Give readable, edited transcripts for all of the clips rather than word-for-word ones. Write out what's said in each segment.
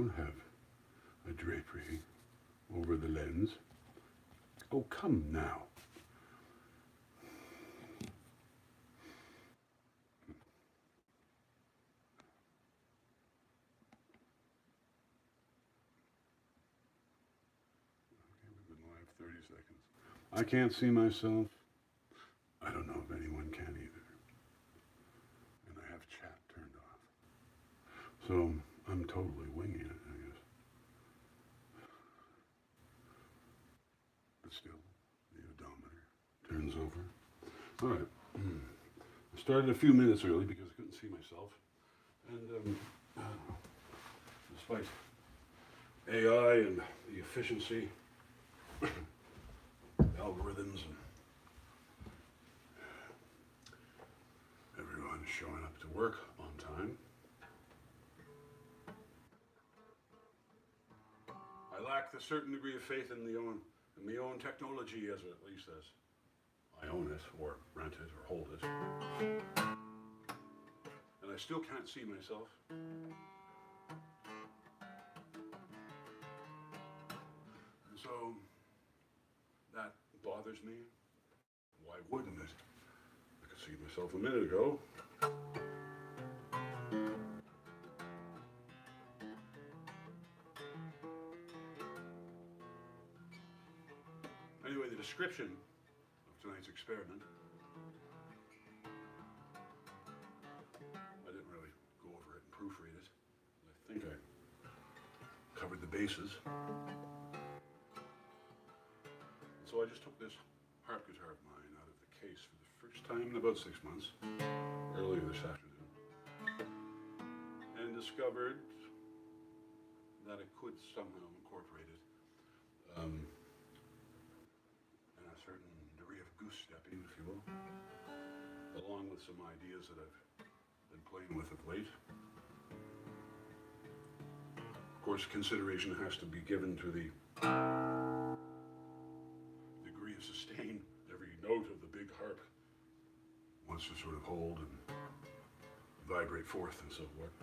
don't have a drapery over the lens. Oh, come now. Okay, we've been live 30 seconds. I can't see myself. I don't know if anyone can either. And I have chat turned off. So I'm totally winging it, I guess. But still, the odometer turns over. All right. I started a few minutes early because I couldn't see myself. And despite AI and the efficiency, algorithms, and everyone showing up to work on time, I lack the certain degree of faith in my own technology, at least as I own it, or rent it, or hold it. And I still can't see myself. And so that bothers me. Why wouldn't it? I could see myself a minute ago. Anyway, the description of tonight's experiment, I didn't really go over it and proofread it. I think I covered the bases. And so I just took this harp guitar of mine out of the case for the first time in about 6 months, earlier this afternoon, and discovered that I could somehow incorporate it in a certain degree of goose stepping, if you will, along with some ideas that I've been playing with of late. Of course, consideration has to be given to the degree of sustain every note of the big harp wants to sort of hold and vibrate forth and so forth.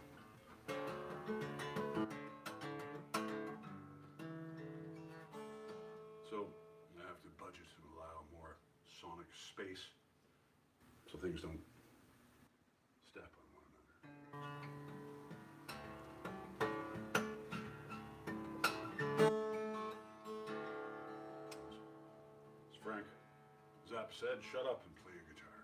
So I have to budget to allow more sonic space so things don't step on one another. As Frank Zapp said, shut up and play a guitar.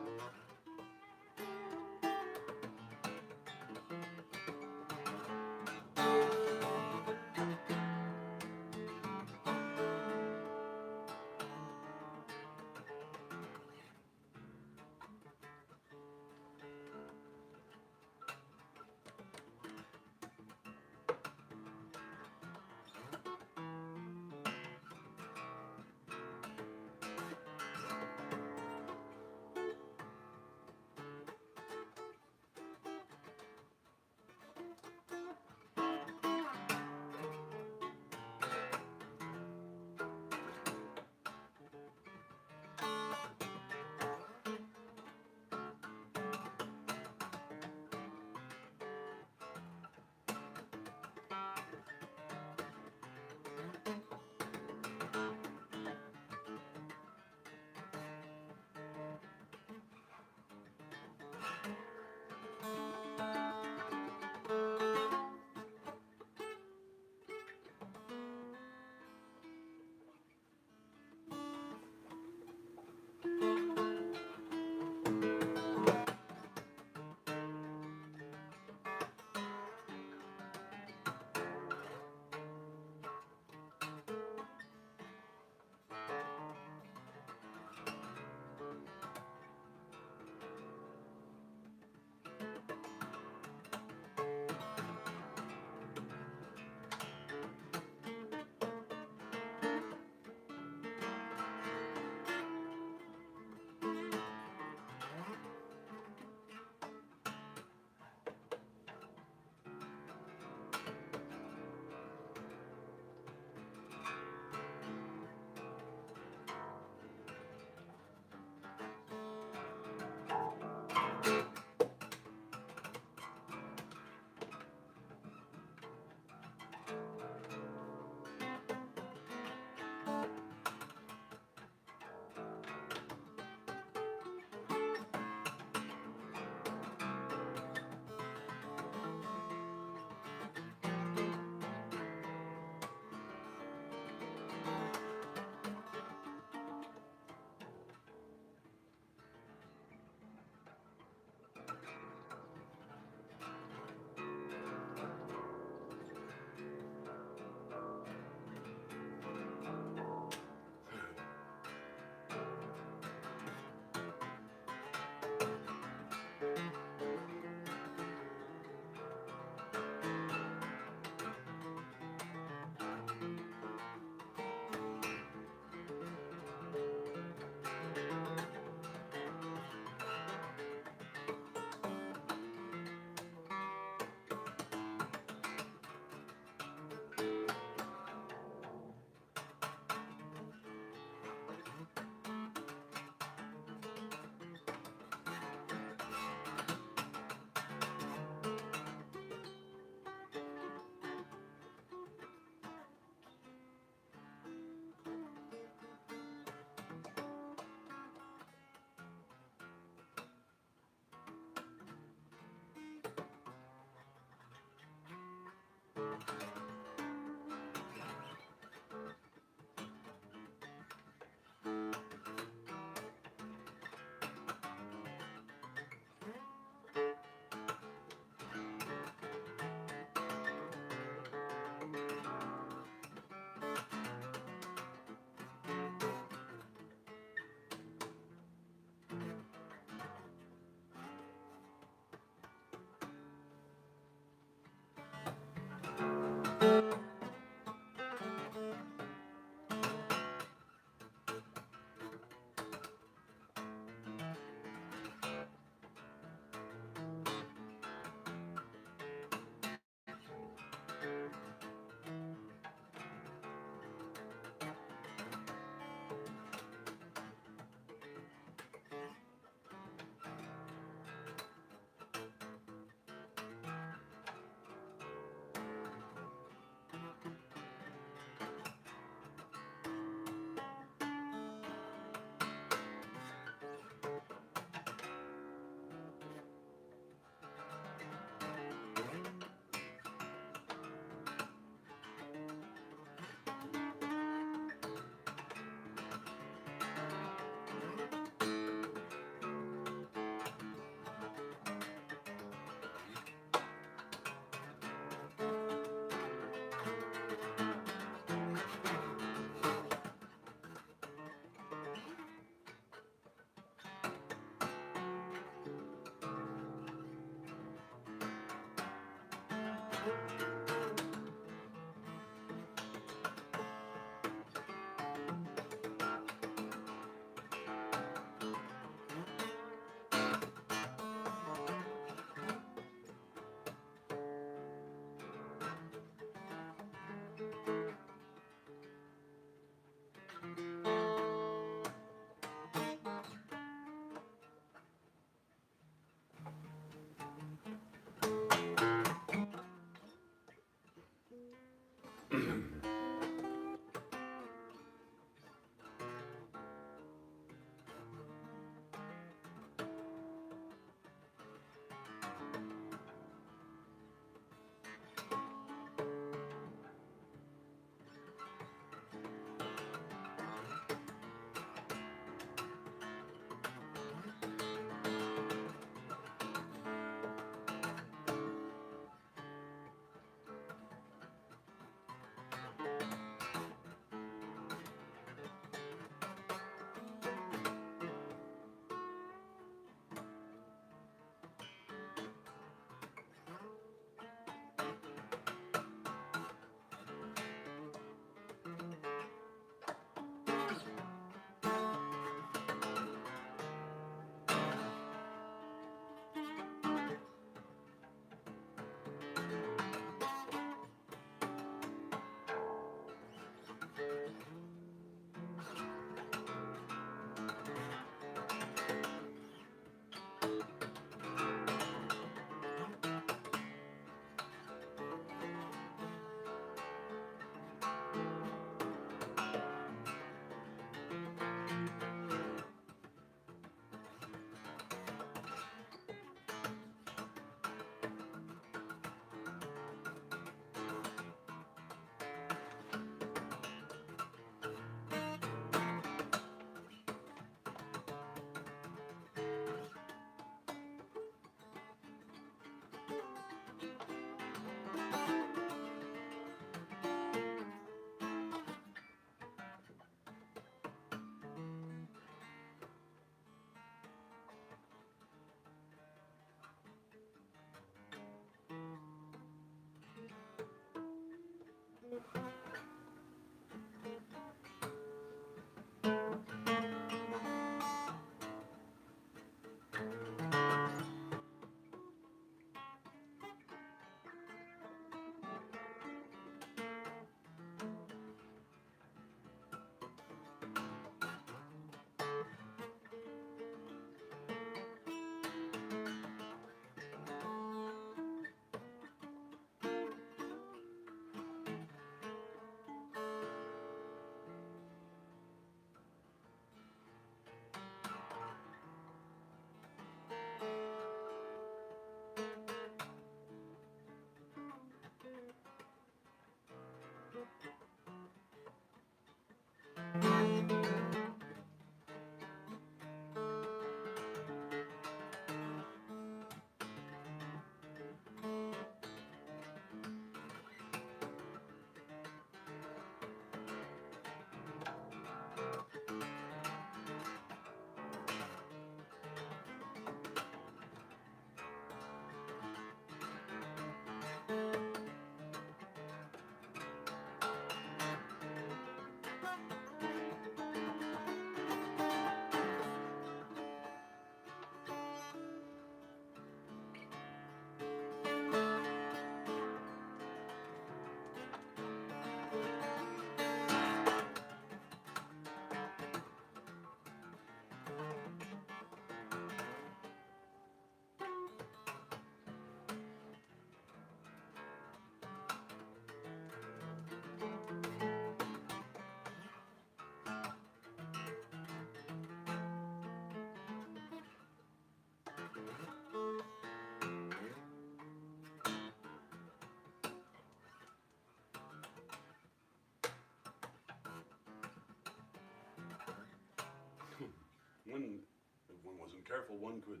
If one wasn't careful, one could,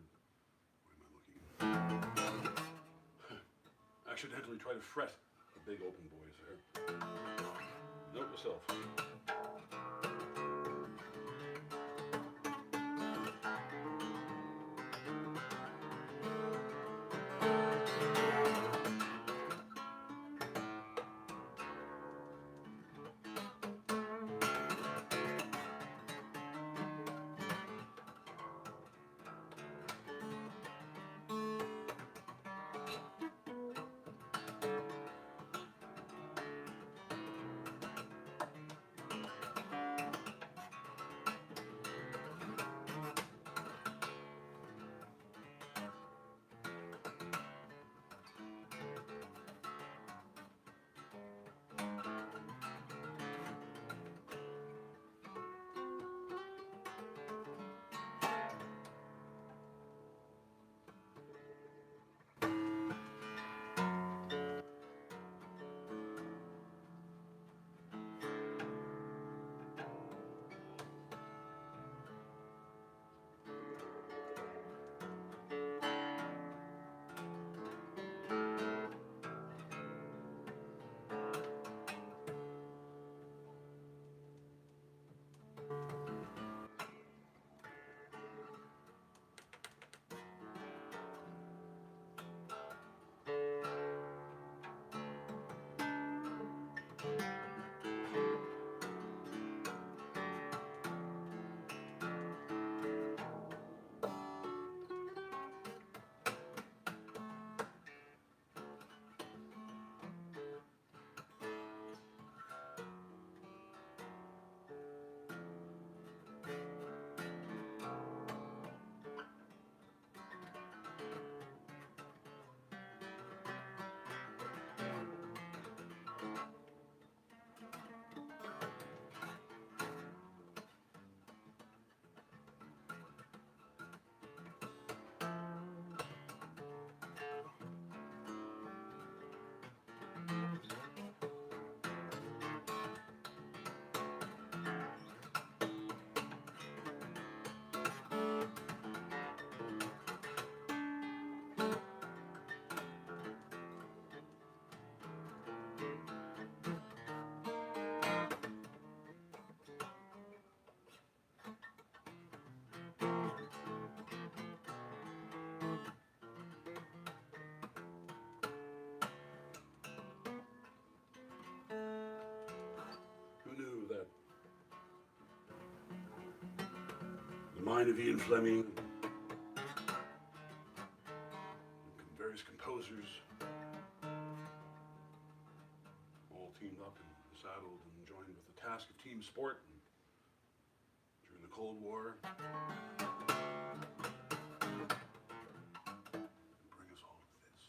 where am I looking? Accidentally try to fret the big open boys there. Note yourself. the mind of Ian Fleming, various composers, all teamed up and saddled and joined with the task of team sport during the Cold War. Bring us all to this.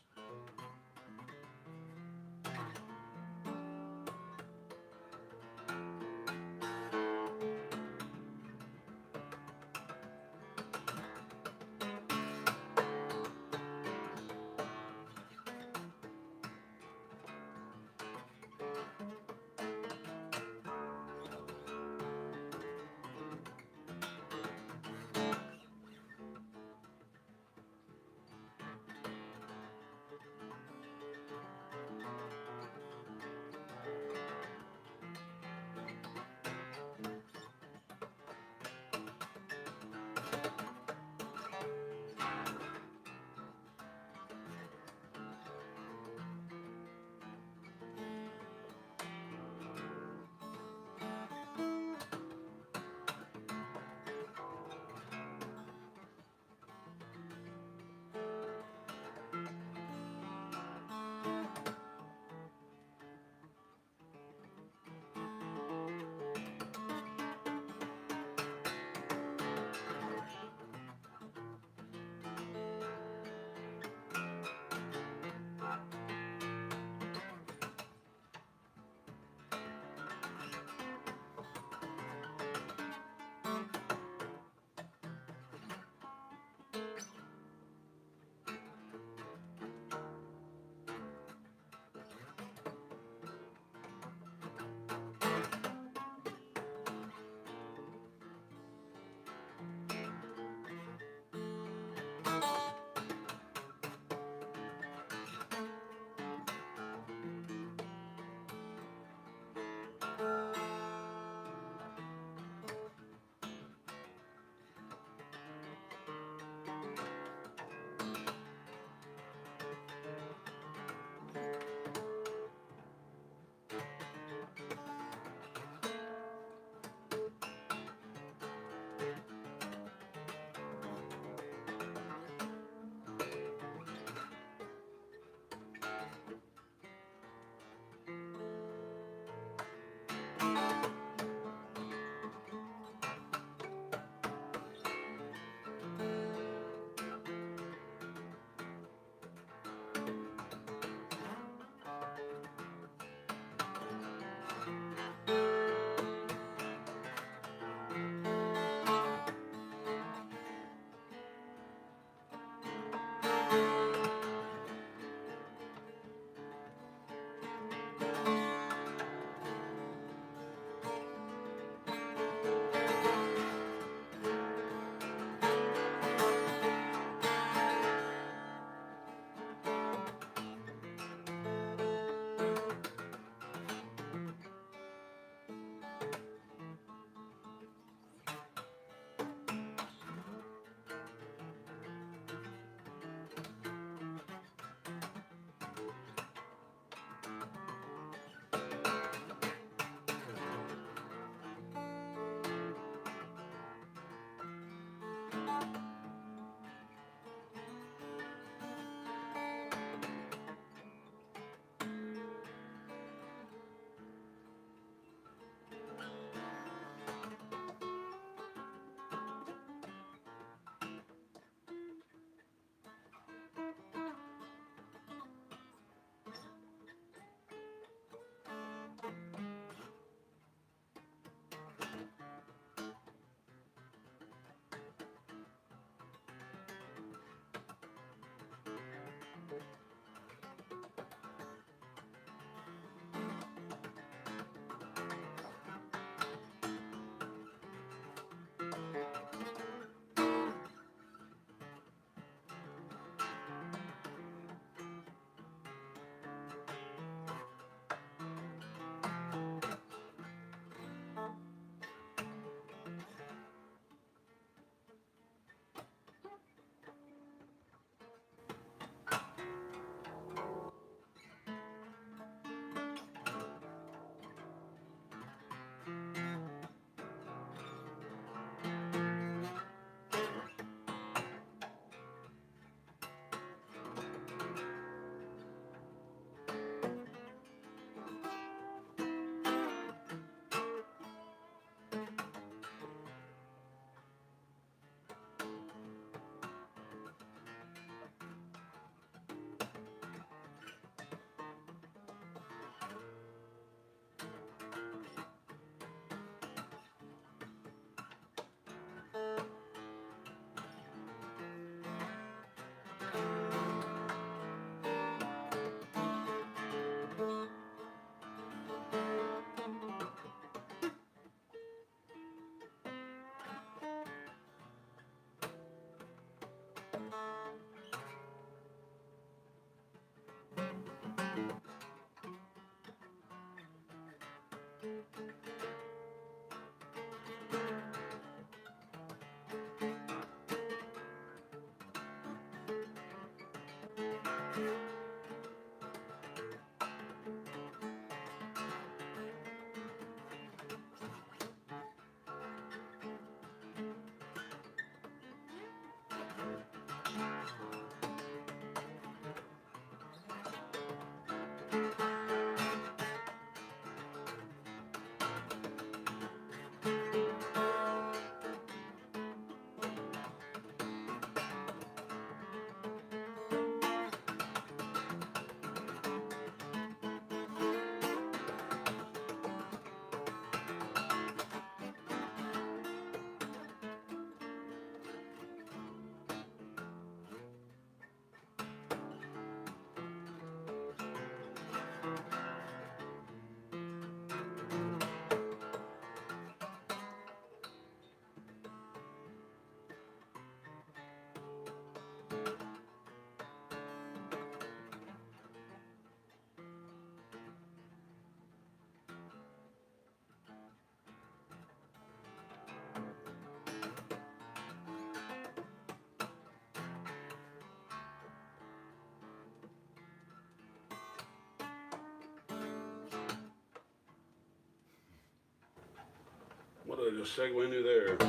What did I just segue into there? Just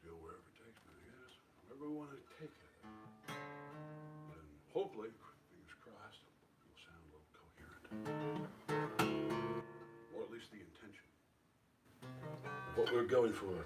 go wherever it takes me, I guess. Wherever we want to take it. And hopefully, fingers crossed, it'll sound a little coherent. Or at least the intention. What we're going for.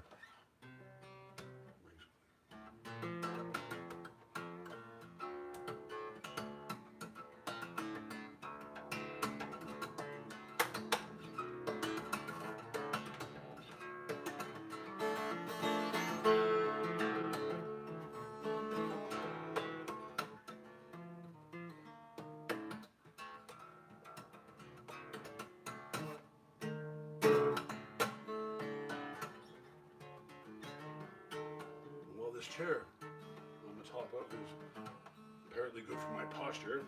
This chair on the top of is apparently good for my posture.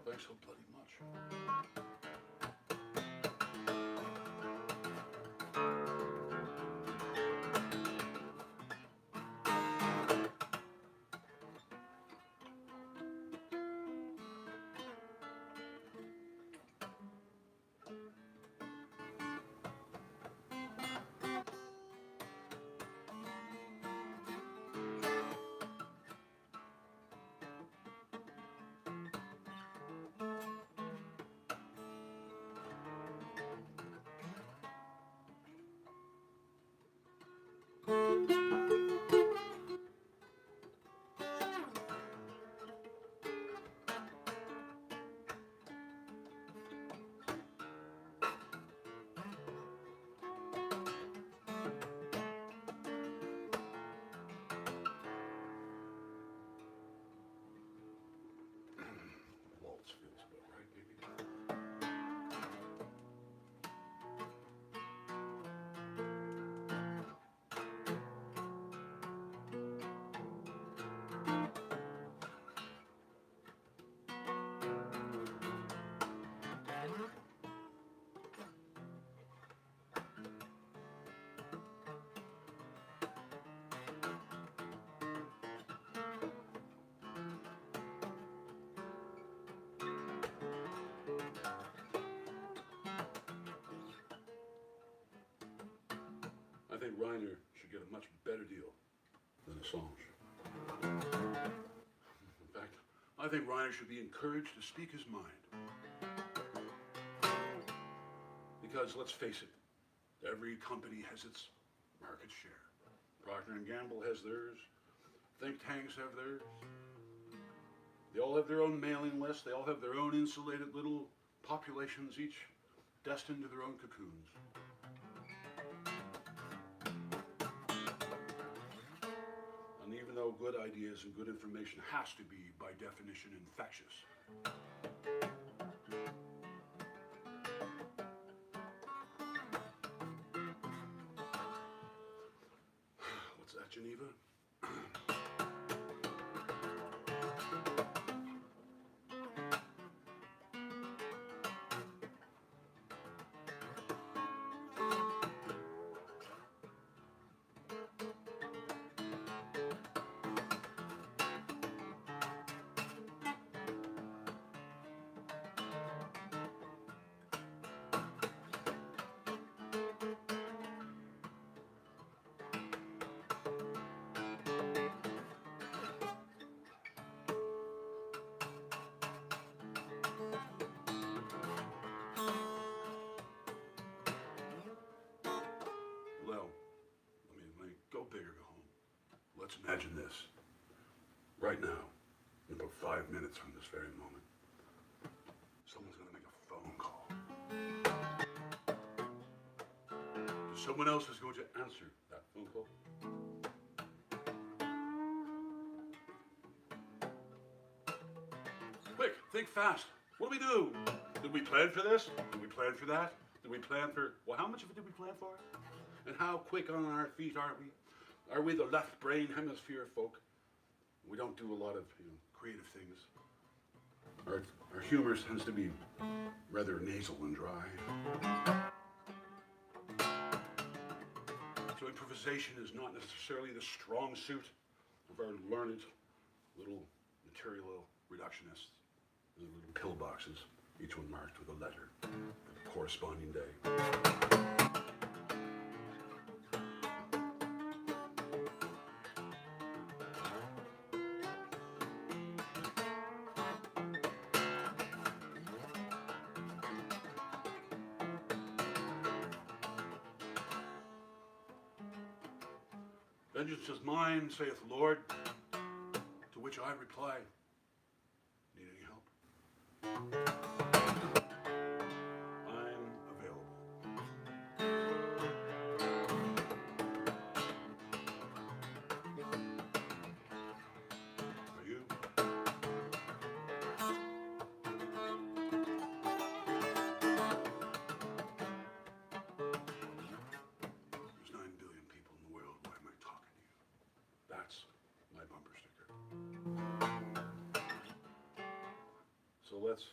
Thanks so bloody much. I think Reiner should get a much better deal than Assange. In fact, I think Reiner should be encouraged to speak his mind. Because let's face it, every company has its market share. Procter & Gamble has theirs. Think tanks have theirs. They all have their own mailing list. They all have their own insulated little populations, each destined to their own cocoons. And even though good ideas and good information has to be, by definition, infectious, what's that, Geneva? Well, let me go big or go home. Let's imagine this. Right now, in about 5 minutes from this very moment, someone's going to make a phone call. Someone else is going to answer that phone call. Quick, think fast. What do we do? Did we plan for this? Did we plan for that? Did we plan for, well, how much of it did we plan for? And how quick on our feet are we? Are we the left brain hemisphere folk? We don't do a lot of creative things. Our humor tends to be rather nasal and dry. So improvisation is not necessarily the strong suit of our learned little material reductionists. The little pill boxes, each one marked with a letter for the corresponding day. Vengeance is mine, saith the Lord, to which I reply, need any help? I'm available. Are you? There's 9 billion people in the world. Why am I talking to you? That's my bumper sticker. So let's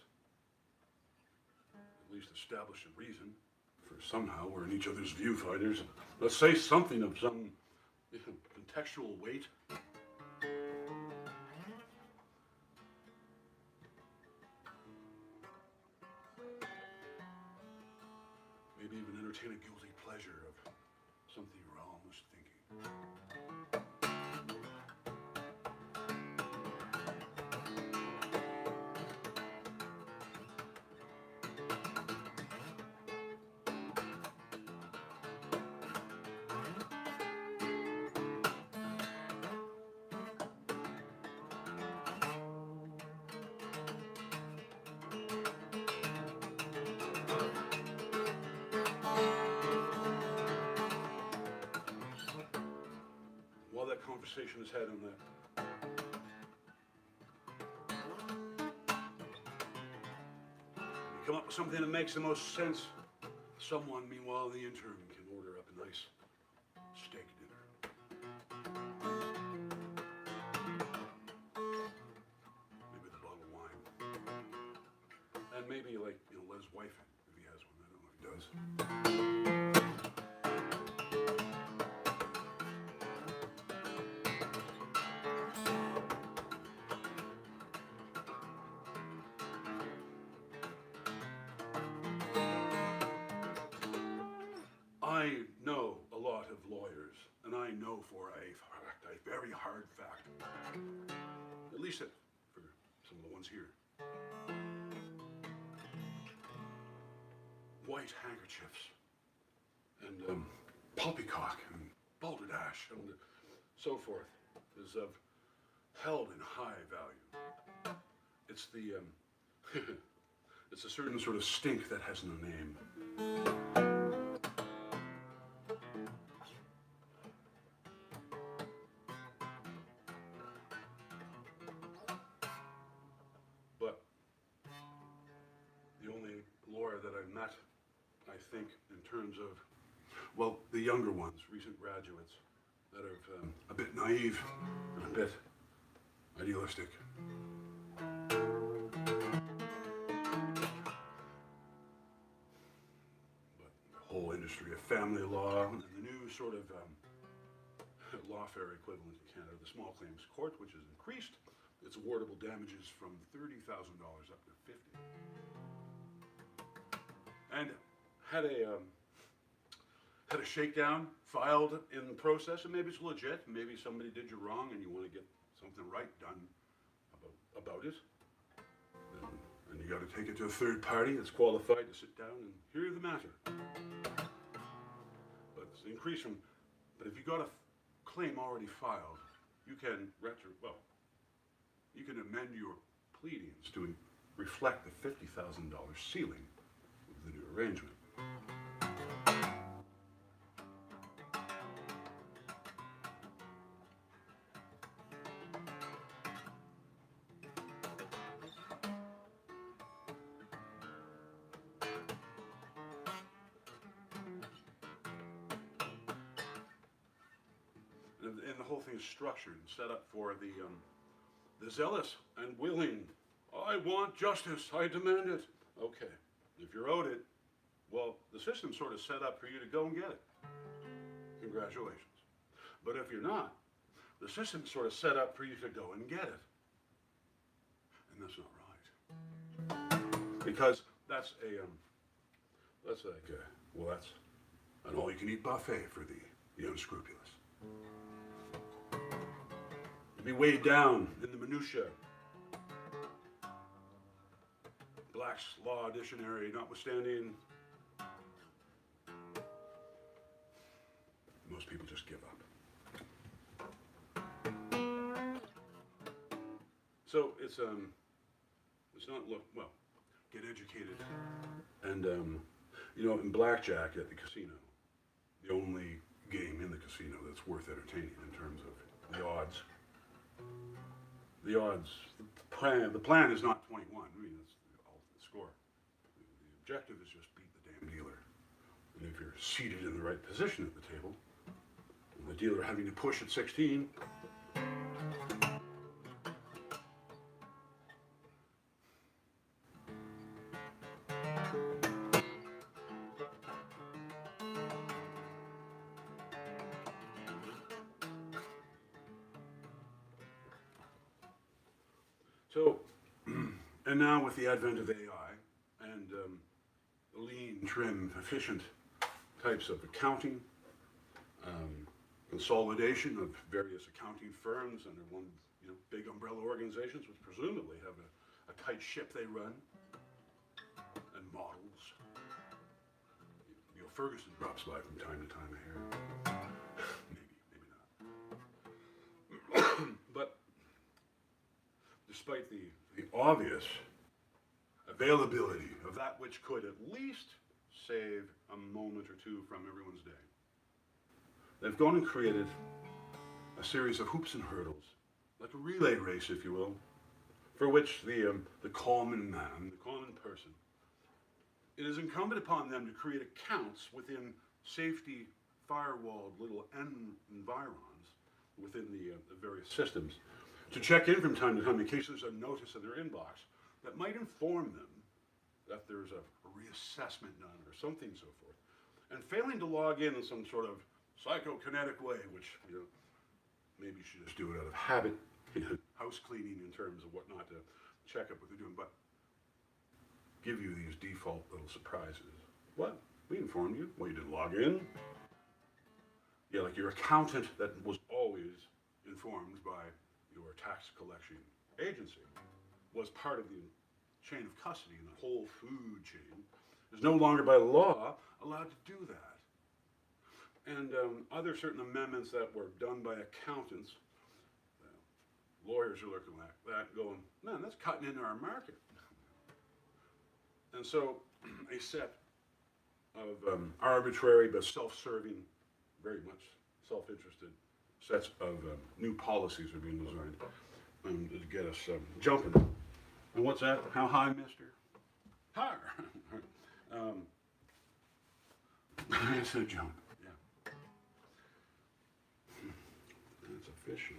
at least establish a reason for somehow we're in each other's viewfinders. Let's say something of some contextual weight. Maybe even entertain a guilty pleasure of something you're almost thinking. While that conversation is had on that, you come up with something that makes the most sense. Someone, meanwhile, in the interim, can order up a nice steak dinner. Maybe with a bottle of wine. And maybe, like, let his wife in, if he has one. I don't know if he does. I know a lot of lawyers, and I know for a fact, a very hard fact, at least for some of the ones here. white handkerchiefs, and poppycock, and balderdash, and so forth, is held in high value. It's the it's a certain sort of stink that has no name. But the only lawyer that I met, I think, in terms of, well, the younger ones, recent graduates, that are a bit naive and a bit idealistic. But the whole industry of family law and the new sort of lawfare equivalent in Canada, the small claims court, which has increased its awardable damages from $30,000 up to $50,000. And had a shakedown filed in the process, and maybe it's legit, maybe somebody did you wrong and you want to get something right done about it. And you got to take it to a third party that's qualified to sit down and hear the matter. But it's increased from, but if you got a claim already filed, you can you can amend your pleadings to reflect the $50,000 ceiling of the new arrangement. And the whole thing is structured and set up for the zealous and willing. I want justice, I demand it. Okay, if you're owed it, well, the system's sort of set up for you to go and get it. Congratulations. But if you're not, the system's sort of set up for you to go and get it. And that's not right. Because that's that's an all-you-can-eat buffet for the unscrupulous. Be weighed down in the minutiae. Black's Law Dictionary notwithstanding, most people just give up. So it's not well, get educated, and in blackjack at the casino, the only game in the casino that's worth entertaining in terms of the odds. The plan is not 21. I mean, that's the ultimate score. The objective is just beat the damn dealer. And if you're seated in the right position at the table, and the dealer having to push at 16, so, and now with the advent of AI and the lean, trim, efficient types of accounting, consolidation of various accounting firms under one, big umbrella organizations which presumably have a tight ship they run, and models. Ferguson drops by from time to time, I hear. Maybe not. But despite the obvious availability of that which could at least save a moment or two from everyone's day, they've gone and created a series of hoops and hurdles, like a relay race, if you will, for which the common man, the common person, it is incumbent upon them to create accounts within safety firewalled little environs within the various systems, to check in from time to time in case there's a notice in their inbox that might inform them that there's a reassessment done or something so forth. And failing to log in some sort of psychokinetic way, which maybe you should just do it out of habit, house cleaning in terms of whatnot to check up what they're doing, but give you these default little surprises. What? We informed you? Well, you didn't log in? Yeah, like your accountant that was always informed by your tax collection agency was part of the chain of custody in the whole food chain is no longer by law allowed to do that. And other certain amendments that were done by accountants, lawyers are looking at that going, man, that's cutting into our market. And so a set of arbitrary but self-serving, very much self-interested sets of new policies are being designed to get us jumping. And what's that? How high, mister? Higher. It's a jump, yeah. That's a fish.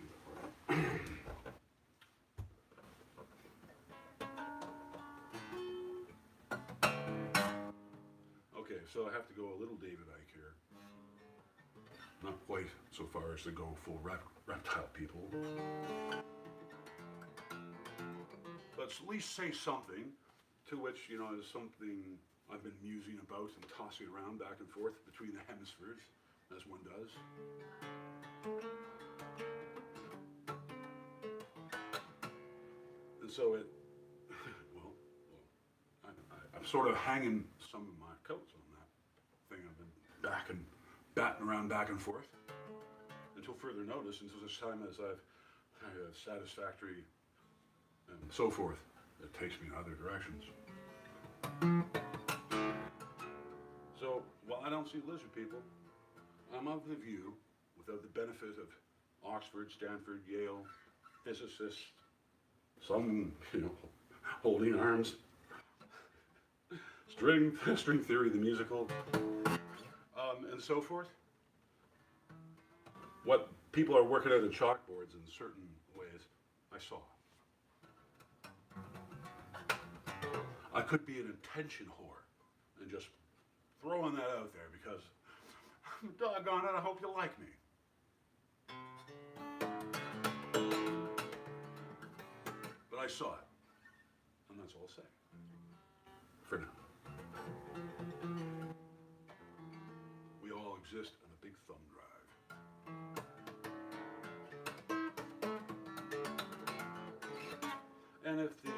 Okay, so I have to go a little David Icke here. Not quite so far as to go full reptile people. But at least say something to which, you know, is something I've been musing about and tossing around back and forth between the hemispheres, as one does. And so it, I'm sort of hanging some of my coats on that thing. I've been batting around back and forth until further notice, until such time as I've satisfactory and so forth. It takes me in other directions. So, while I don't see lizard people, I'm of the view, without the benefit of Oxford, Stanford, Yale, physicists, some, you know, holding arms, string theory, the musical, and so forth. What people are working out at chalkboards in certain ways, I saw. I could be an attention whore and just throwing that out there because, doggone it, I hope you like me. But I saw it, and that's all I'll say for now. We all exist on a big thumb drive. And if the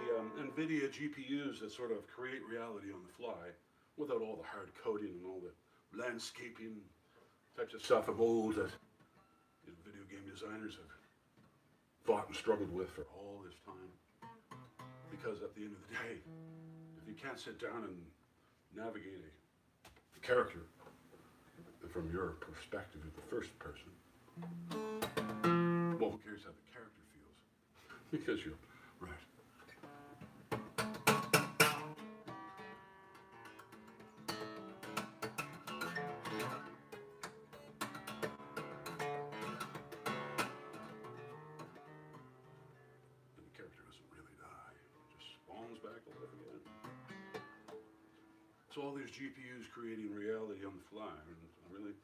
NVIDIA GPUs that sort of create reality on the fly, without all the hard coding and all the landscaping types of stuff of old that video game designers have fought and struggled with for all this time. Because at the end of the day, if you can't sit down and navigate a character from your perspective of the first person, well, who cares how the character feels? Because you're right. So all these GPUs creating reality on the fly, and really,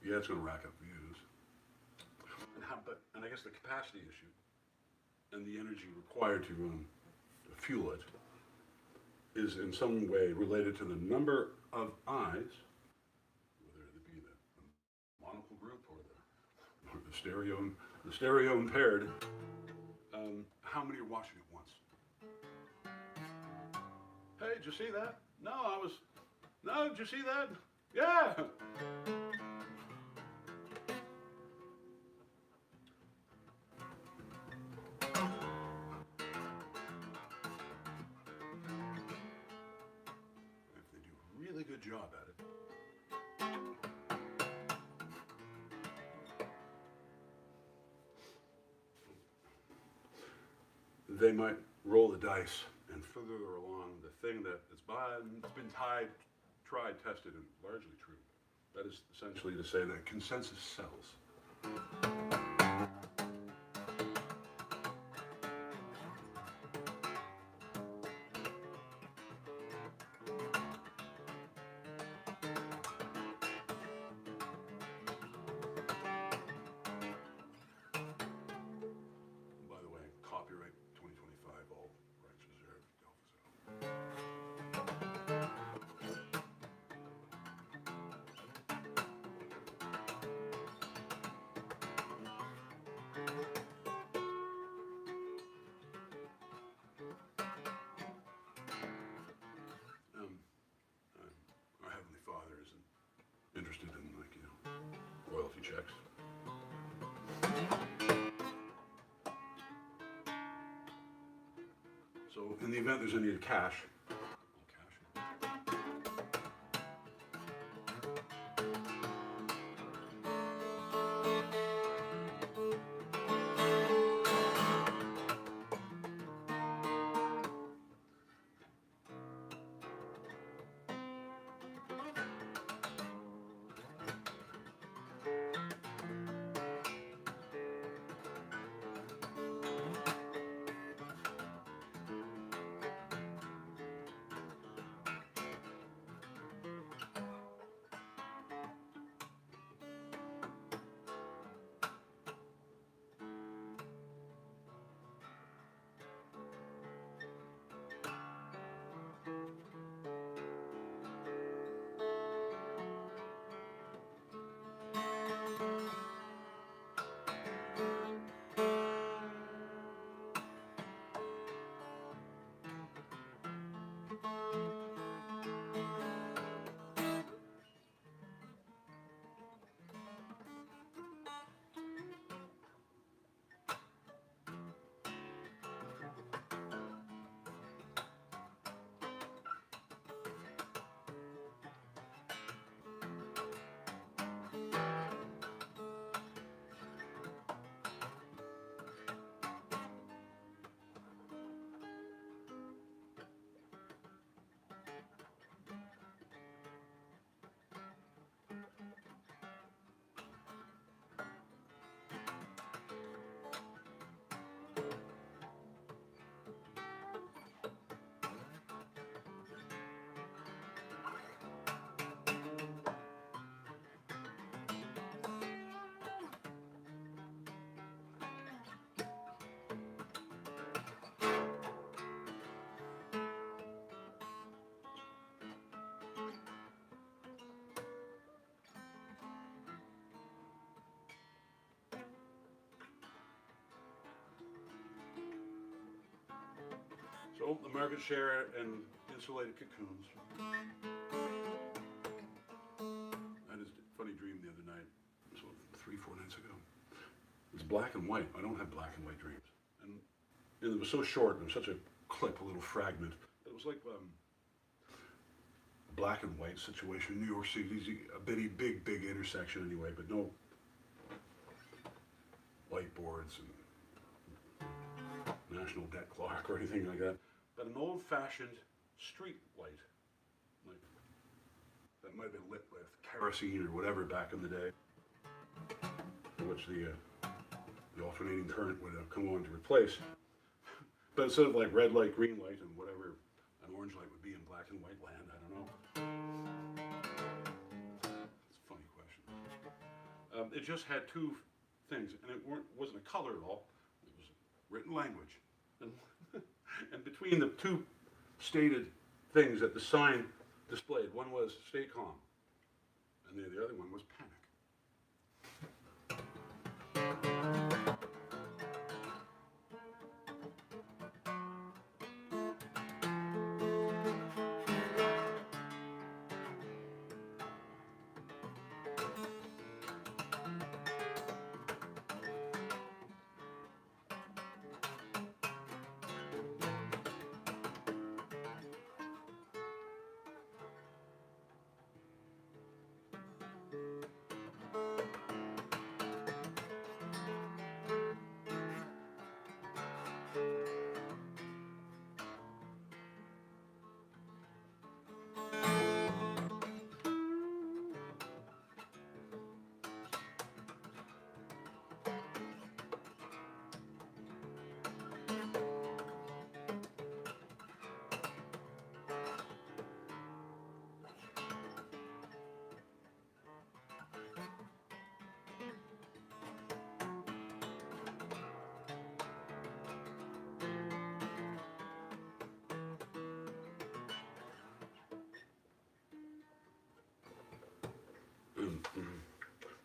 it's going to rack up views. And I guess the capacity issue and the energy required to fuel it is in some way related to the number of eyes, whether it be the monocle group or the stereo impaired. How many are watching at once? Hey, did you see that? No, did you see that? Yeah! If they do a really good job at it, they might roll the dice and further along the thing that it's been tried, tested, and largely true. That is essentially to say that consensus sells. By the way, copyright 2025, all rights reserved. checks. So in the event there's any cache, so the market share and insulated cocoons. I had a funny dream the other night, so 3-4 nights ago. It's black and white. I don't have black and white dreams. And it was so short, and such a clip, a little fragment. It was like a black and white situation. New York City, a big intersection anyway, but no whiteboards and national debt clock or anything like that. But an old-fashioned street light, like that might have been lit with kerosene or whatever back in the day, in which the alternating current would have come on to replace. But instead of like red light, green light, and whatever an orange light would be in black and white land, I don't know. It's a funny question. It just had two things, and it wasn't a color at all. It was written language. And between the two stated things that the sign displayed, one was stay calm, and the other one was panic.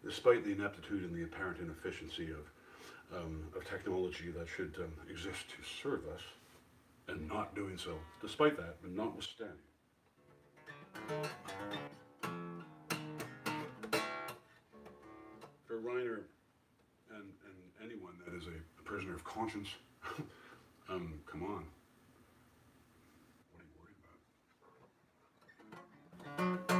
Despite the ineptitude and the apparent inefficiency of technology that should exist to serve us, and not doing so, despite that, but notwithstanding. For Reiner and anyone that is a prisoner of conscience, come on. What are you worried about?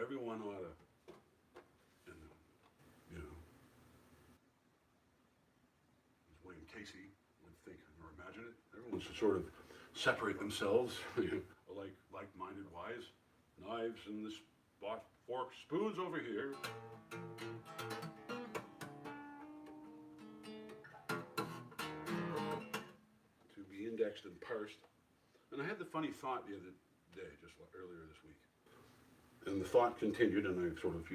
Everyone ought to, you know, as William Casey would think or imagine it, everyone should sort of separate themselves, like-minded wise. Knives in this spot, forks, spoons over here. To be indexed and parsed. And I had the funny thought the other day, just earlier this week. And the thought continued, and I sort of,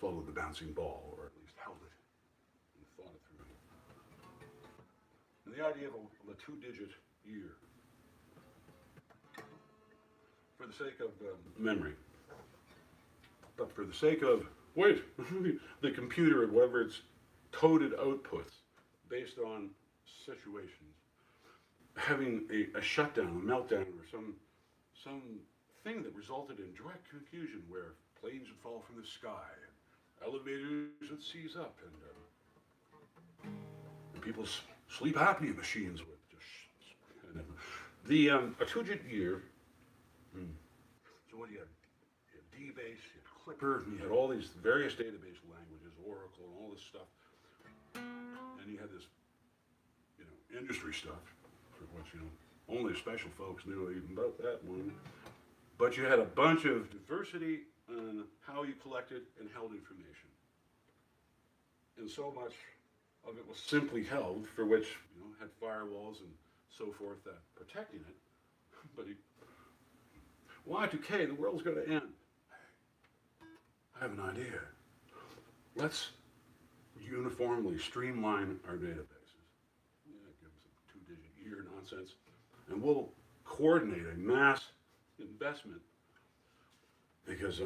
followed the bouncing ball, or at least held it, and thought it through. And the idea of a two-digit year, for the sake of memory, but for the sake of, the computer, whether it's coded outputs based on situations, having a shutdown, a meltdown, or some thing that resulted in direct confusion where planes would fall from the sky, and elevators would seize up, and people's sleep apnea machines would just... a two-digit year, so what do you have? You had DBase, you had Clipper, and you had all these various database languages, Oracle, and all this stuff. And you had this, industry stuff, for which, only special folks knew even about that one. But you had a bunch of diversity in how you collected and held information. And so much of it was simply held, for which, had firewalls and so forth that protecting it. But Y2K, the world's going to end. I have an idea. Let's uniformly streamline our databases. Yeah, give us a two-digit year nonsense. And we'll coordinate a mass investment, because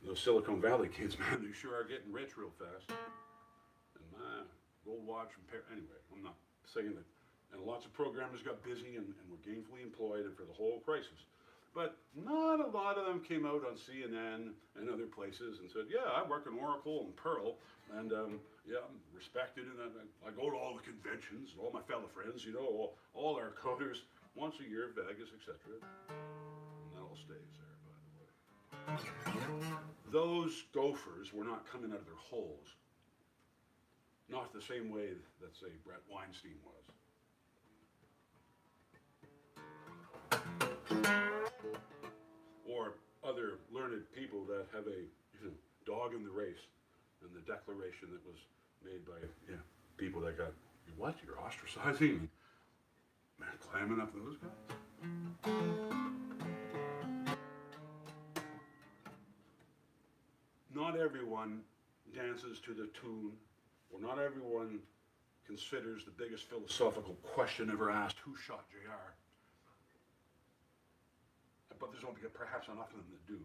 those Silicon Valley kids, man, they sure are getting rich real fast. And my gold watch anyway, I'm not saying that. And lots of programmers got busy and were gainfully employed and for the whole crisis. But not a lot of them came out on CNN and other places and said, yeah, I work in Oracle and Perl, and yeah, I'm respected, and I go to all the conventions, and all my fellow friends, all our coders, once a year, Vegas, etc. And that all stays there, by the way. Those gophers were not coming out of their holes. Not the same way that, say, Brett Weinstein was. Or other learned people that have a dog in the race, and the declaration that was made by people that got, what, you're ostracizing? Man, climbing up those guys? Not everyone dances to the tune, or not everyone considers the biggest philosophical question ever asked, who shot JR? But there's only perhaps enough of them that do.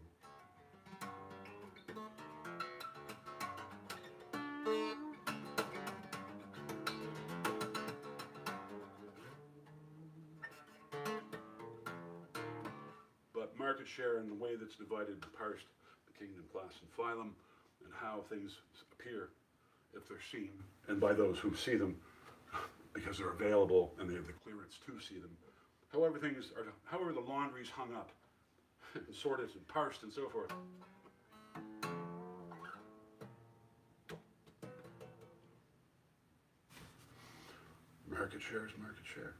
But market share and the way that's divided and parsed, the kingdom, class, and phylum, and how things appear if they're seen, and by those who see them, because they're available and they have the clearance to see them. However the laundry's hung up, and sorted and parsed and so forth. Market share is market share.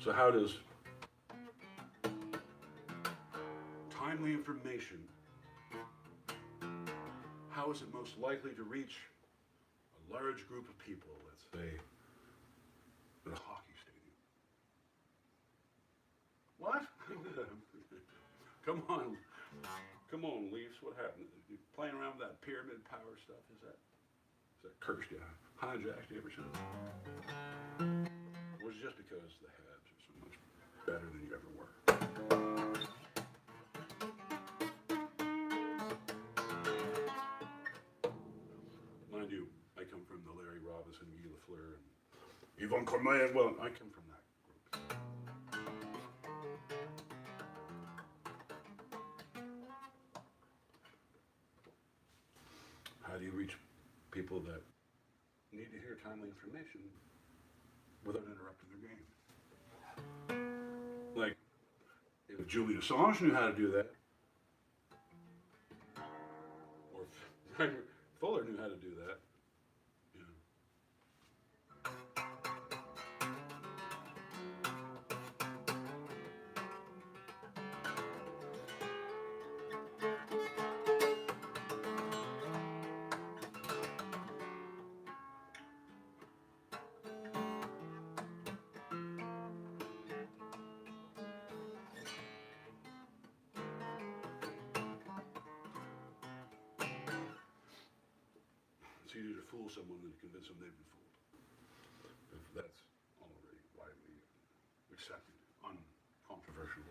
So how does timely information, how is it most likely to reach a large group of people, let's say, at a hockey stadium? What? Come on, Leafs, what happened? You playing around with that pyramid power stuff? Is that cursed you? Hijacked you ever since? Or was it just because the Habs are so much better than you ever were? Mind you, I come from the Larry Robinson, Guy Lafleur, and Yvonne Cormier. Well, I come from that group. How do you reach people that need to hear timely information without interrupting their game? Like, if Julian Assange knew how to do that, or if Reiner Fuller knew how to do that, you know. It's easier to fool someone than to convince them they've been fooled. If that's already widely accepted, uncontroversial,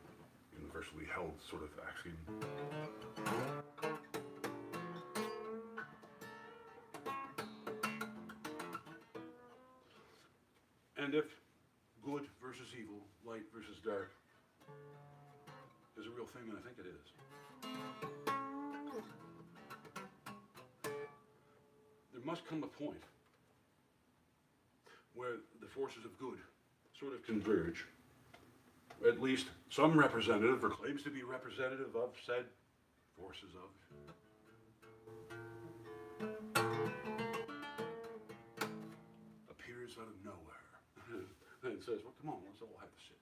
universally held sort of axiom. And if good versus evil, light versus dark, is a real thing, and I think it is, there must come a point where the forces of good sort of converge. At least some representative, or claims to be representative of said forces of, appears out of nowhere and says, well, come on, let's all have to sit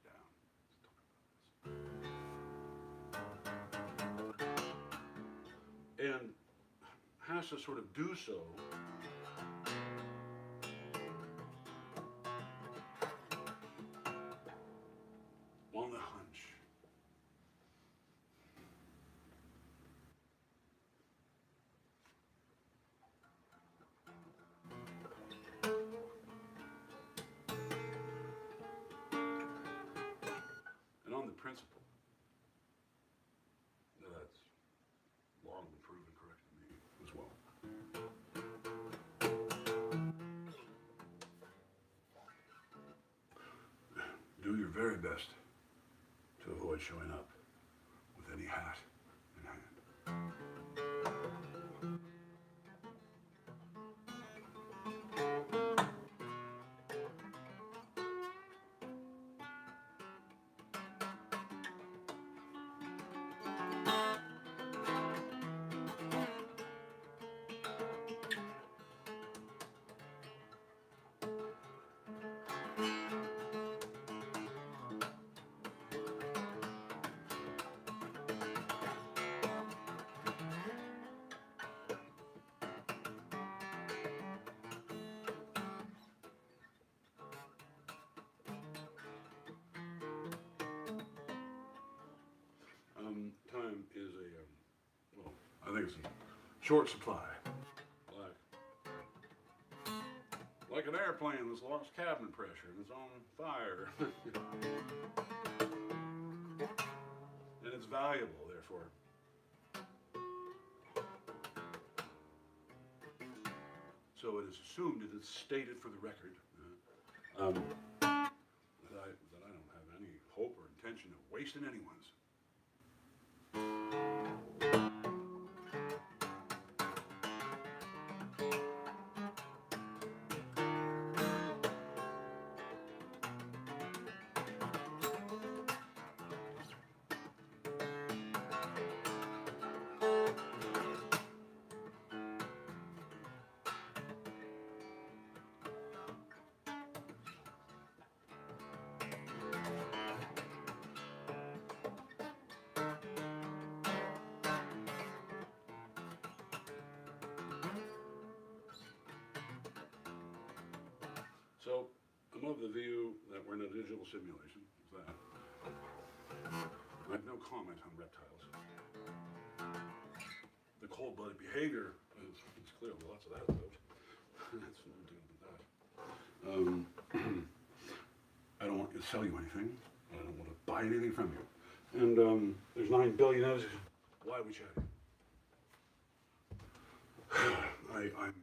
down. And has to sort of do so on the hunch. And on the principle that that's long been proven correct to me as well. Do your very best to avoid showing up with any hat in hand. Time is well, I think it's in short supply. Like an airplane that's lost cabin pressure and it's on fire. And it's valuable, therefore. So it is assumed, it is stated for the record, that I don't have any hope or intention of wasting anyone's. So I'm of the view that we're in a digital simulation. That I have no comment on reptiles. The cold-blooded behavior is clearly lots of that about. That's what I'm doing with that. I don't want to sell you anything. I don't want to buy anything from you. And there's 9 billion of us. Why are we chatting? I'm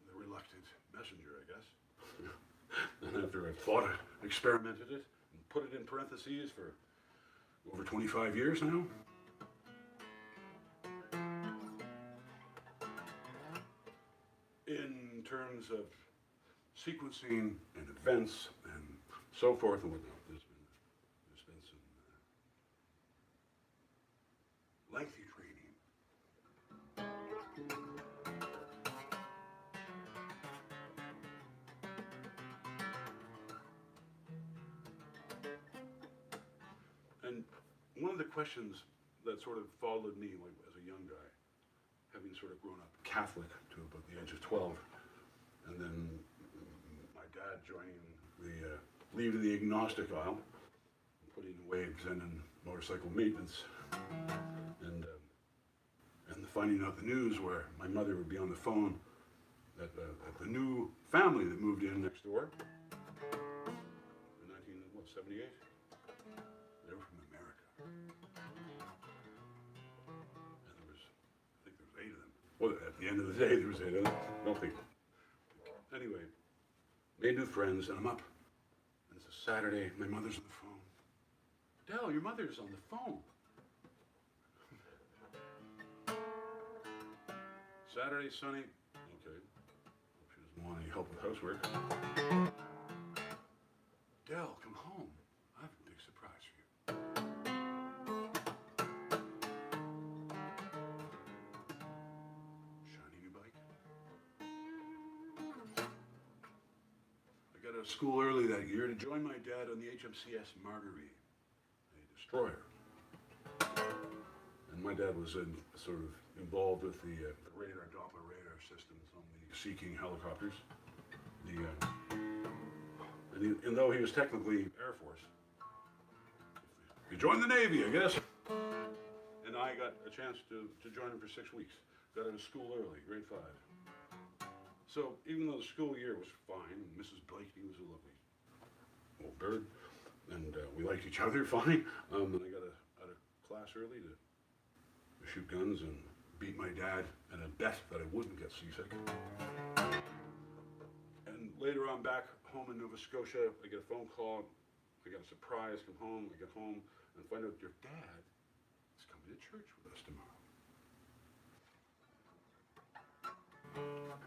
the reluctant instant messenger, I guess. And after I've thought it, experimented it, and put it in parentheses for over 25 years now. In terms of sequencing and events and so forth and whatnot, there's been some lengthy training. And one of the questions that sort of followed me, like as a young guy, having sort of grown up Catholic to about the age of 12, and then my dad joining the leaving the agnostic aisle, putting away Zen and motorcycle maintenance, and finding out the news where my mother would be on the phone at the new family that moved in next door in 1978. They were from America, and there was, I think there was 8 of them. Well, at the end of the day, there was 8 of them. I don't think. Anyway, made new friends, and I'm up. And it's a Saturday, my mother's on the phone. Dell, your mother's on the phone. Saturday, sunny. Okay. Hope she doesn't want any help with housework. Dell, come home. I have a big surprise for you. Shiny new bike. I got out of school early that year to join my dad on the HMCS Marguerite, a destroyer. And my dad was sort of involved with the radar, Doppler radar systems on the Sea King helicopters. And though he was technically Air Force, he joined the Navy, I guess. And I got a chance to join him for 6 weeks. Got out of school early, grade 5. So even though the school year was fine, and Mrs. Blakeney was a lovely old bird, and we liked each other fine, and I got out of class early to shoot guns and beat my dad and a bet that I wouldn't get seasick. And later on back home in Nova Scotia, I get a phone call, I got a surprise, come home, I get home and find out your dad is coming to church with us tomorrow.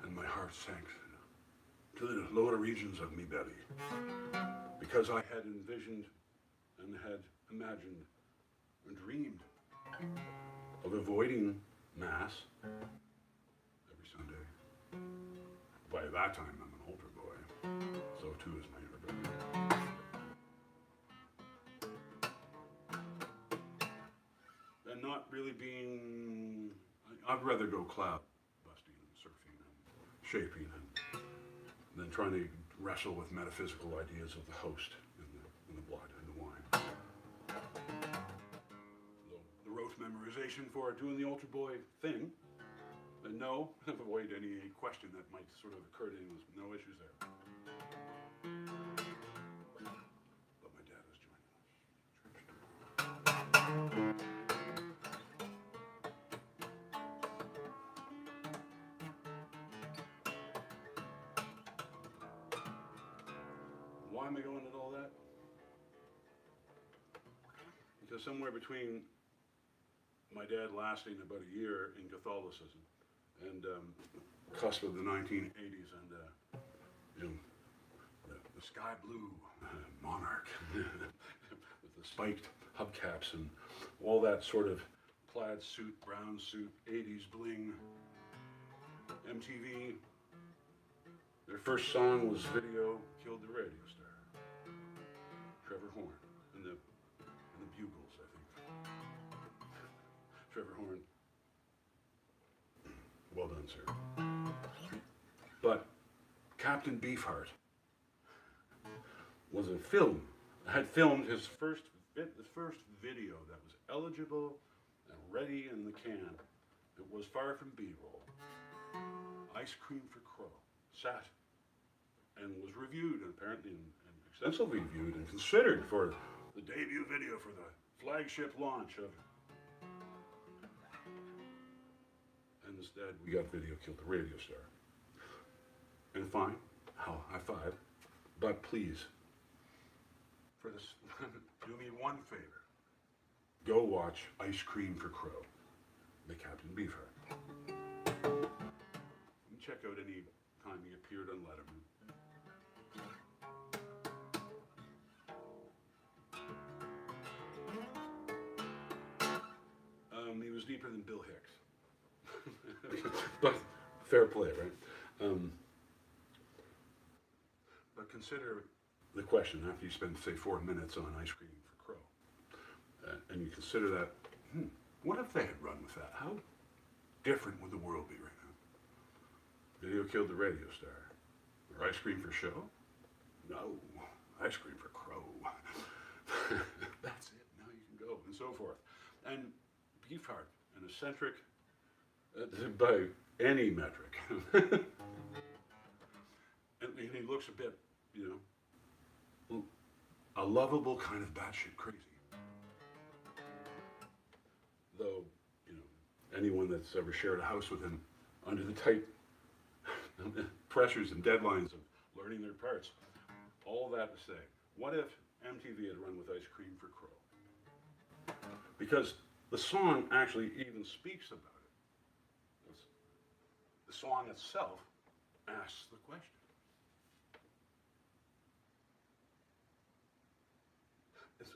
And my heart sank to the lower regions of me belly, because I had envisioned and had imagined and dreamed of avoiding Mass every Sunday. By that time, I'm an older boy, so too is my younger brother. And not really being, I'd rather go cloud busting and surfing and shaping than trying to wrestle with metaphysical ideas of the host in the blood and the wine. The rote memorization for doing the altar boy thing, and no, avoid any question that might sort of occur to him, was no issues there. But my dad is joining us. Why am I going into all that? Because somewhere between my dad lasting about a year in Catholicism and cusp of the 1980s and the sky blue Monarch with the spiked hubcaps and all that sort of plaid suit, brown suit, 80s bling, MTV. Their first song was Video Killed the Radio Star. Trevor Horn and the Bugles, I think. Trevor Horn. Well done, sir. But Captain Beefheart was a film. I had filmed the first video that was eligible and ready in the can. It was far from B-roll. Ice Cream for Crow. Sat and was reviewed, and apparently and extensively reviewed and considered for the debut video for the flagship launch of. And instead, we got Video Killed the Radio Star. And fine. Hell, high five. But please, for this, do me one favor. Go watch Ice Cream for Crow, the Captain Beefheart. And check out any time he appeared on Letterman. He was deeper than Bill Hicks. But fair play, right? But consider the question after you spend, say, 4 minutes on Ice Cream for Crow. And you consider that, what if they had run with that? How different would the world be right now? Video Killed the Radio Star. Or Ice Cream for Show? No. Ice Cream for Crow. That's it. Now you can go. And so forth. And Beefheart, an eccentric, by any metric. And he looks a bit, a lovable kind of batshit crazy. Though, anyone that's ever shared a house with him under the tight pressures and deadlines of learning their parts, all that to say, what if MTV had run with Ice Cream for Crow? Because the song actually even speaks about it. The song itself asks the question.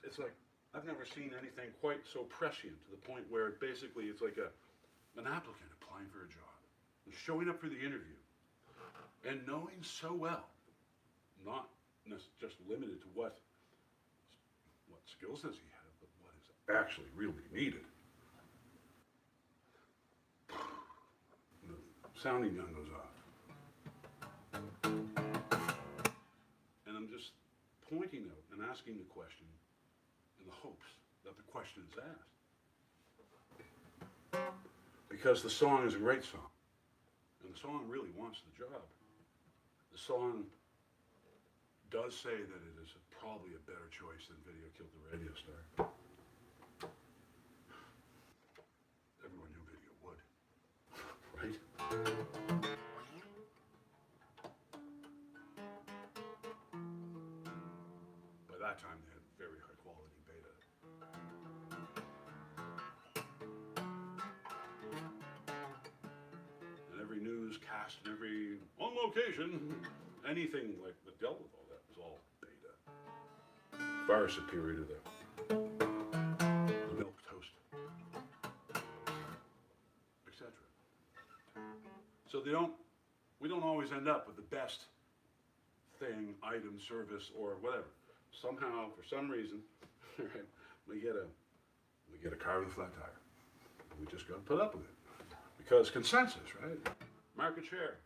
It's like, I've never seen anything quite so prescient to the point where basically it's like an applicant applying for a job, and showing up for the interview, and knowing so well, not just limited to what skills does he have, but what is actually really needed. The sounding gun goes off. And I'm just pointing out and asking the question in the hopes that the question is asked. Because the song is a great song. And the song really wants the job. The song does say that it is probably a better choice than Video Killed the Radio Star. Everyone knew Video would, right? By that time, they had very high quality beta. And every newscast and every on location, anything like that dealt with all that was all beta. Far superior to the milk toast, etc. So we don't always end up with the best thing, item, service, or whatever. Somehow, for some reason, right, we get a car with a flat tire. We just got to put up with it because consensus, right? Market share.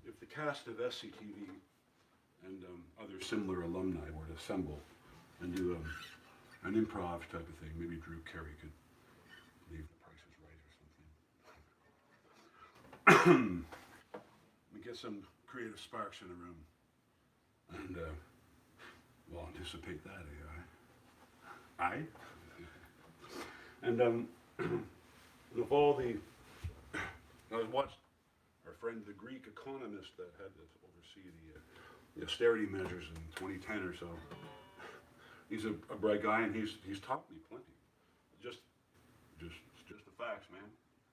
If the cast of SCTV and other similar alumni were to assemble and do an improv type of thing, maybe Drew Carey could leave The Price is Right or something. We get some creative sparks in the room, and we'll anticipate that, Aye? And of all the, I watched our friend, the Greek economist that had to oversee the austerity measures in 2010 or so. He's a bright guy, and he's taught me plenty. Just the facts. man.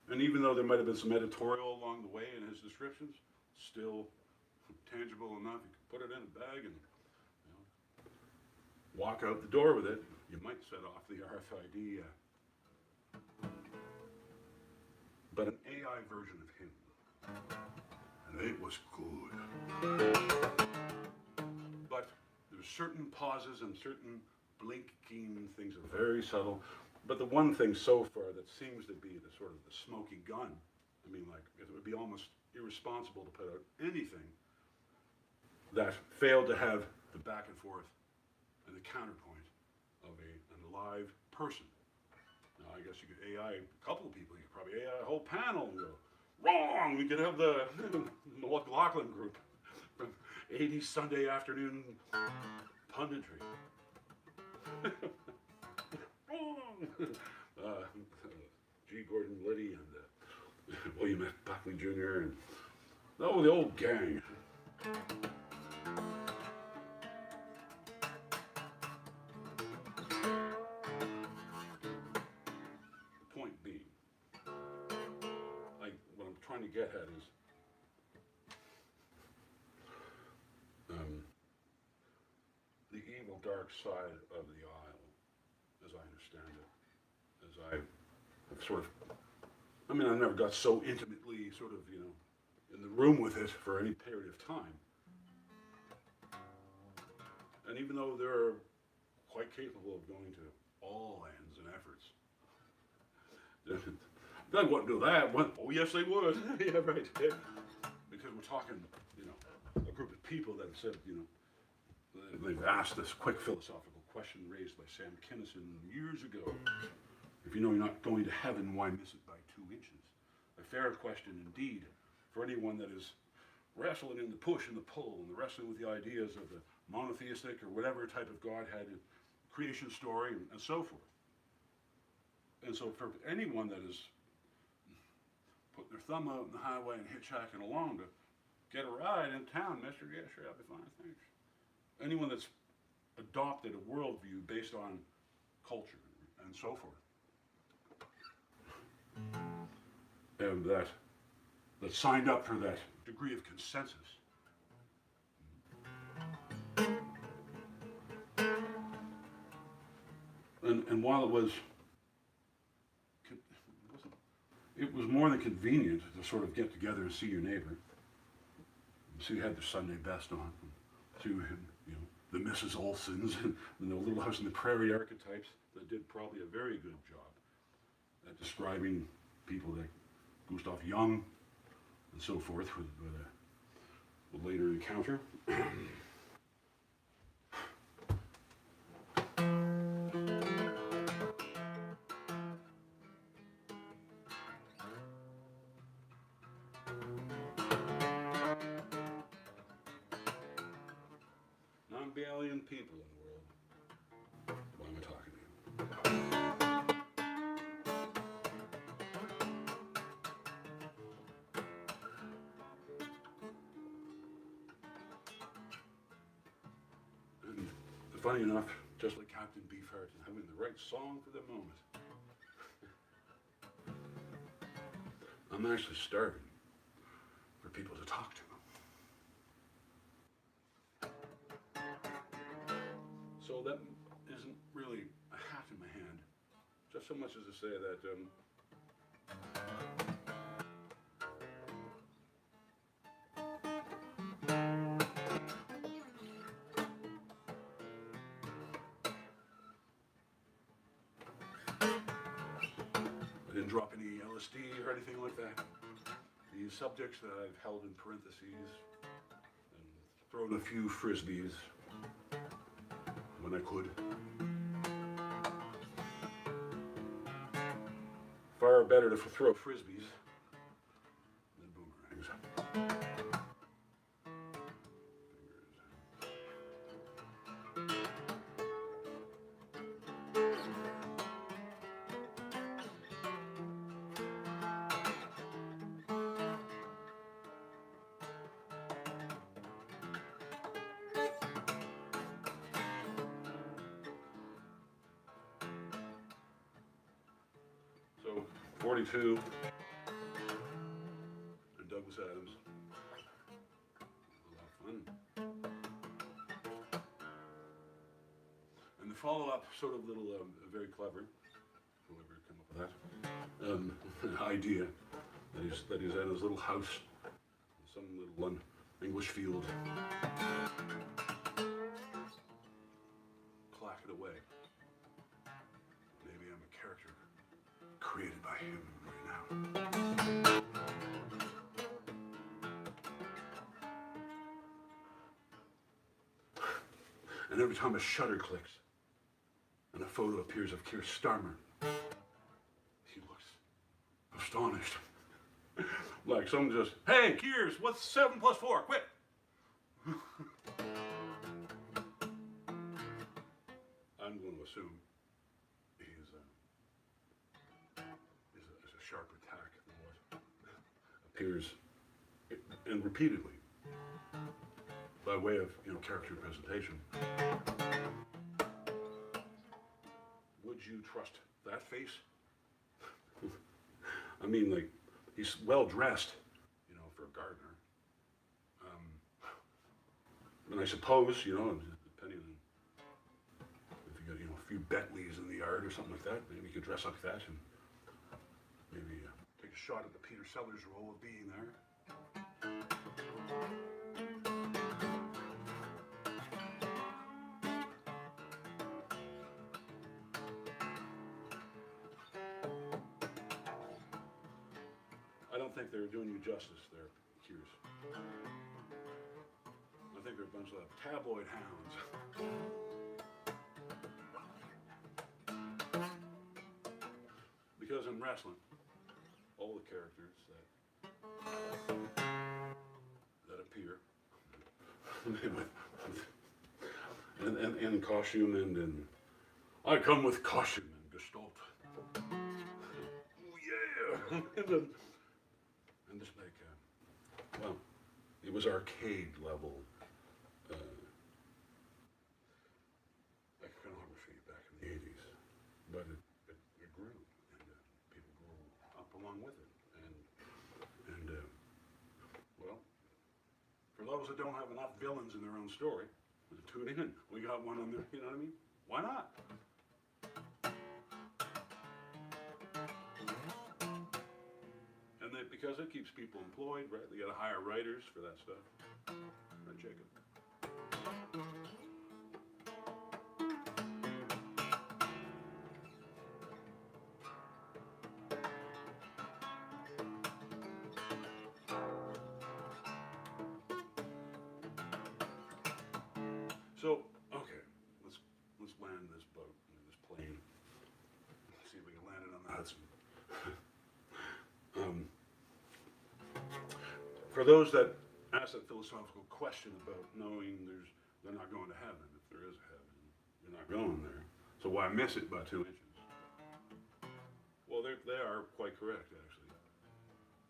And even though there might have been some editorial along the way in his descriptions, still tangible enough, you could put it in a bag and walk out the door with it. You might set off the RFID, but an AI version of him, and it was good. But there's certain pauses and certain blinking things are very subtle. But the one thing so far that seems to be the sort of the smoking gun, I mean, like, it would be almost irresponsible to put out anything that failed to have the back and forth and the counterpoint of an alive person. Now, I guess you could AI a couple of people. You could probably AI a whole panel and go, wrong! We could have the McGovern group from 80s Sunday afternoon punditry. G. Gordon Liddy and William F. Buckley Jr. and the old gang. The point being, like what I'm trying to get at is the evil dark side of the aisle, as I understand it, as I have sort of, I mean, I never got so intimately sort of, in the room with it for any period of time. And even though they're quite capable of going to all ends and efforts, they wouldn't do that. Oh, yes, they would. Yeah, right. Yeah. Because we're talking, a group of people that have said, they've asked this quick philosophical question raised by Sam Kinison years ago. If you know you're not going to heaven, why miss it by 2 inches? A fair question indeed for anyone that is wrestling in the push and the pull and the wrestling with the ideas of the monotheistic or whatever type of Godhead creation story and so forth. And so for anyone that is putting their thumb out in the highway and hitchhiking along to get a ride in town, mister, yeah, sure, I'll be fine, thanks. Anyone that's adopted a worldview based on culture and so forth, and that signed up for that degree of consensus. And while it was more than convenient to sort of get together and see your neighbor, see who had their Sunday best on, see who had, the Mrs. Olsons and the Little House on the Prairie archetypes that did probably a very good job at describing people like Gustav Jung and so forth with a later encounter. Non-billion people in the world. Why am I talking to you? And funny enough, just like Captain Beefheart, having the right song for the moment. I'm actually starving for people to talk to. So that isn't really a hat in my hand, just so much as to say that I didn't drop any LSD or anything like that. These subjects that I've held in parentheses and thrown a few frisbees when I could. Far better to throw frisbees than boomerangs. So 42, and Douglas Adams. A lot of fun. And the follow-up, sort of little, very clever, whoever came up with that, idea that he's at his little house in some little English field. Clack it away. Maybe I'm a character created by him right now. And every time a shutter clicks and a photo appears of Keir Starmer, he looks astonished. Like someone just, hey, Kears, what's 7 plus 4? Quick! I'm going to assume he's a sharper attack than what appears, and repeatedly, by way of, character presentation. Would you trust that face? I mean, like, he's well dressed, for a gardener. And I suppose, depending on if you got, a few Bentleys in the yard or something like that, maybe you could dress like that and maybe take a shot at the Peter Sellers role of being there. I don't think they're doing you justice there, Kears. I think they're a bunch of tabloid hounds. Because in wrestling, all the characters that appear and in costume and in, I come with costume and gestalt. Oh yeah! And just like, well, it was arcade level iconography back in the 80s, but it grew, and people grew up along with it. And well, for those that don't have enough villains in their own story, tune in. We got one on there, you know what I mean? Why not? Because it keeps people employed, right? They got to hire writers for that stuff. Right, Jacob? So, okay, let's land this boat, this plane. Let's see if we can land it on the Hudson. For those that ask that philosophical question about knowing they're not going to heaven, if there is a heaven, you're not going there. So why miss it by 2 inches? Well, they are quite correct, actually.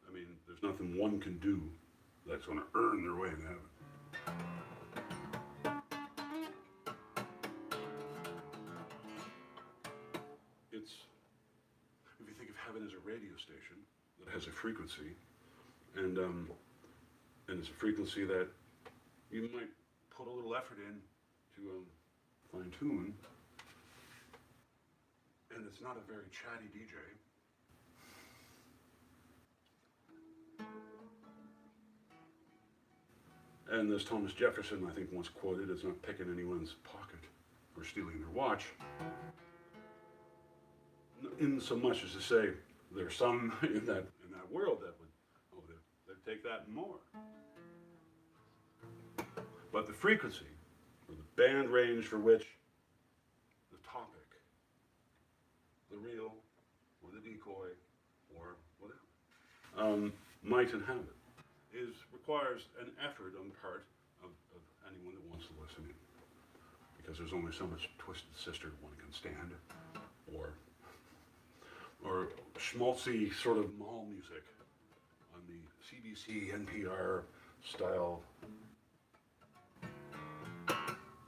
I mean, there's nothing one can do that's going to earn their way into heaven. It's, if you think of heaven as a radio station that has a frequency, and it's a frequency that you might put a little effort in to fine tune, and it's not a very chatty DJ. And as Thomas Jefferson, I think, once quoted, it's not picking anyone's pocket or stealing their watch, in so much as to say there are some in that world that would, they'd take that and more. But the frequency, or the band range for which the topic, the reel, or the decoy, or whatever, might inhabit, requires an effort on the part of anyone that wants to listen in. Because there's only so much Twisted Sister one can stand, or schmaltzy sort of mall music on the CBC, NPR style.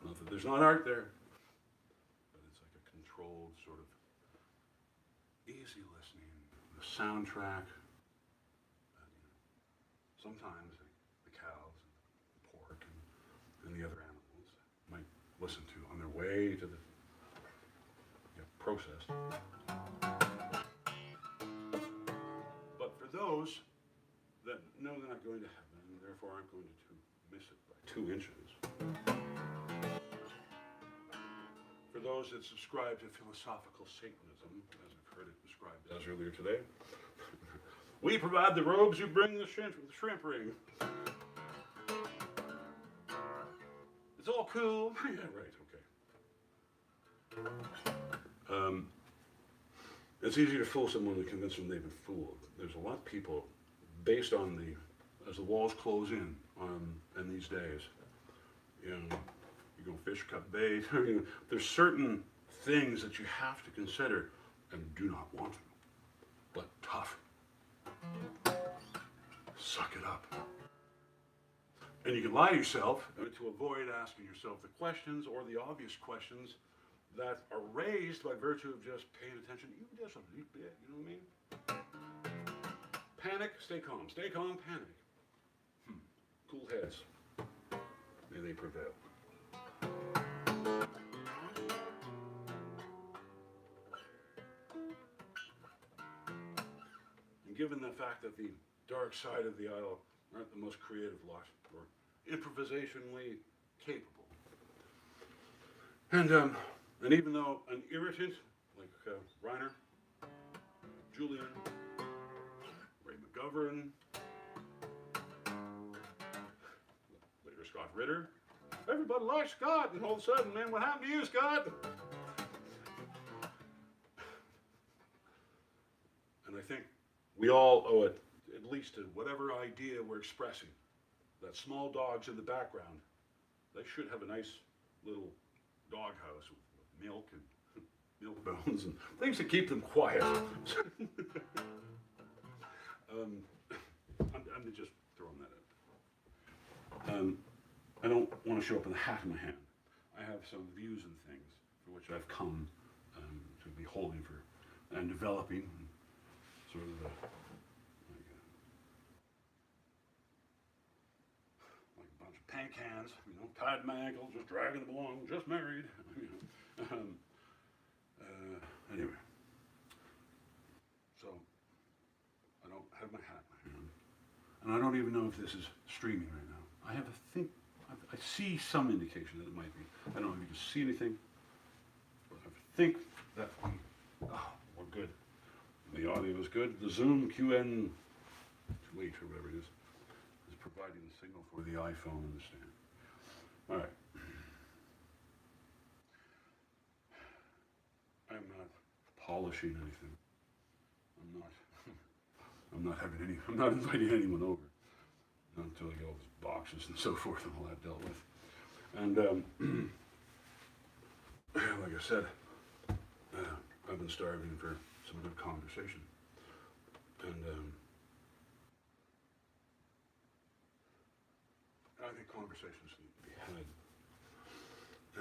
Not that there's not art there, but it's like a controlled sort of easy listening, the soundtrack that, sometimes the cows and the pork and the other animals might listen to on their way to the processed. But for those that know they're not going to heaven and therefore aren't going to miss it by 2 inches, for those that subscribe to philosophical Satanism, as I've heard it described as earlier today, we provide the robes, you bring the shrimp ring. It's all cool. Yeah, right, okay. It's easy to fool someone and convince them they've been fooled. There's a lot of people, based on as the walls close in these days, you go fish, cut bait. There's certain things that you have to consider and do not want to, but tough. Suck it up. And you can lie to yourself to avoid asking yourself the questions or the obvious questions that are raised by virtue of just paying attention even just a little bit, you know what I mean? Panic, stay calm, panic. Cool heads, may they prevail. And given the fact that the dark side of the aisle aren't the most creative lot or improvisationally capable. And even though an irritant like Reiner, Julian, Ray McGovern, later Scott Ritter, everybody likes Scott, and all of a sudden, man, what happened to you, Scott? And I think we all owe it at least to whatever idea we're expressing. That small dogs in the background, they should have a nice little doghouse with milk and milk bones and things to keep them quiet. I'm just throwing that out. I don't want to show up in the hat in my hand. I have some views and things for which I've come to be holding for and developing sort of like a bunch of paint cans, tied to my ankle, just dragging them along, just married. Anyway, so I don't have my hat in my hand, and I don't even know if this is streaming right now. I see some indication that it might be. I don't know if you can see anything, but I think that we're good. The audio is good. The Zoom QN28 or whatever it is providing the signal for the iPhone and the stand. All right. I'm not polishing anything. I'm not inviting anyone over. Not until I get all these boxes and so forth and all that dealt with. And like I said, I've been starving for some good conversation. And I think conversations need to be had.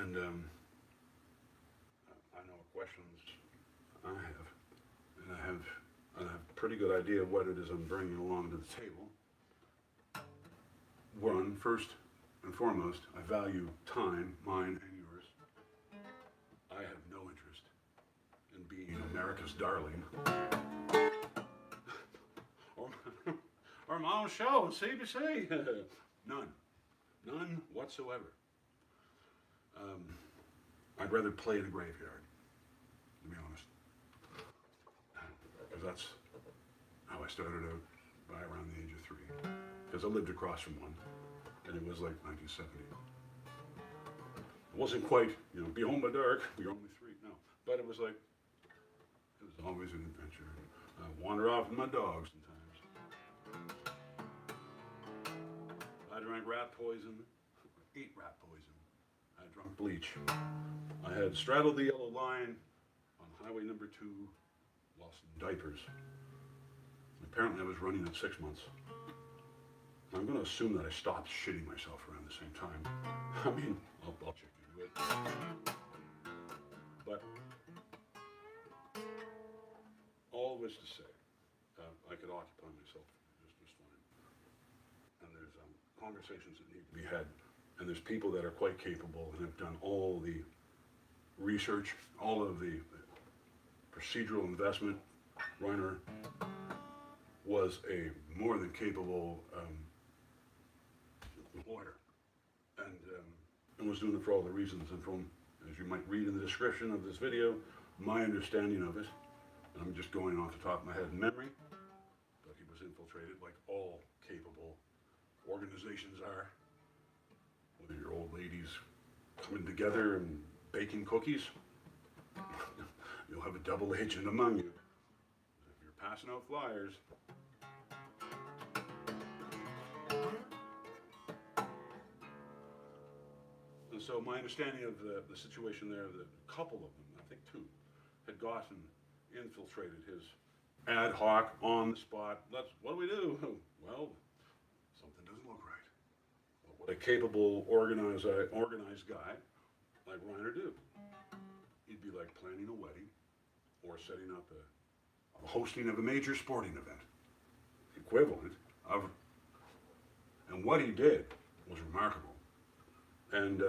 And I know what questions I have, and I have a pretty good idea of what it is I'm bringing along to the table. One, first and foremost, I value time, mine and yours. I have no interest in being America's darling. or my own show on CBC. None whatsoever. I'd rather play in a graveyard, to be honest. Because that's how I started out by around the age of 3. Because I lived across from one, and it was like 1970. It wasn't quite, be home by dark, we were only 3, no. But it was like, it was always an adventure. I wander off with my dogs sometimes. I drank rat poison, ate rat poison. I drunk bleach. I had straddled the yellow line on highway number 2, lost diapers. Apparently I was running at 6 months. I'm going to assume that I stopped shitting myself around the same time. I mean, I'll check into it. But all was to say could occupy myself just fine. And there's conversations that need to be had. And there's people that are quite capable and have done all the research, all of the procedural investment. Reiner was a more than capable lawyer, and was doing it for all the reasons. And from, as you might read in the description of this video, my understanding of it, and I'm just going off the top of my head in memory, but he was infiltrated like all capable organizations are. Whether your old ladies coming together and baking cookies, you'll have a double agent among you. If you're passing out flyers, and so my understanding of the situation there, that a couple of them, I think two, had gotten infiltrated his ad hoc, on the spot. What do we do? Well, something doesn't look right. But what a capable, organized guy like Reiner do? He'd be like planning a wedding or setting up a hosting of a major sporting event, the equivalent of, and what he did was remarkable. And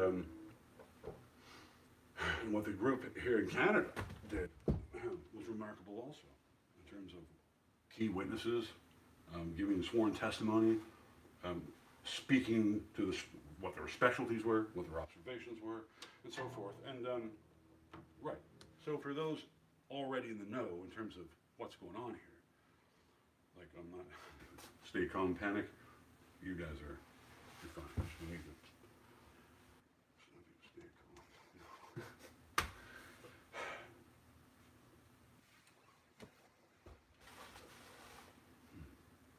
what the group here in Canada did was remarkable also, in terms of key witnesses, giving sworn testimony, speaking to what their specialties were, what their observations were, and so forth. And right, so for those already in the know in terms of what's going on here, like I'm not, stay calm, panic, you guys are, you're fine. You need to stay calm.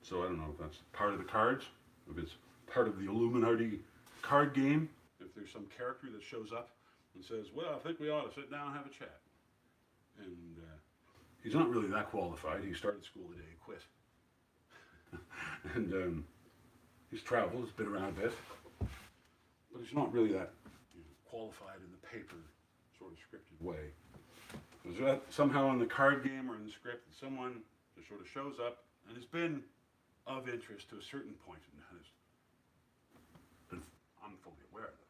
So I don't know if that's part of the cards, if it's part of the Illuminati card game, if there's some character that shows up and says, well, I think we ought to sit down and have a chat. And he's not really that qualified. He started school today, he quit. And he's traveled, he's been around a bit, but he's not really that qualified in the paper sort of scripted way. Is that somehow in the card game or in the script that someone just sort of shows up and has been of interest to a certain point, and I'm fully aware of that.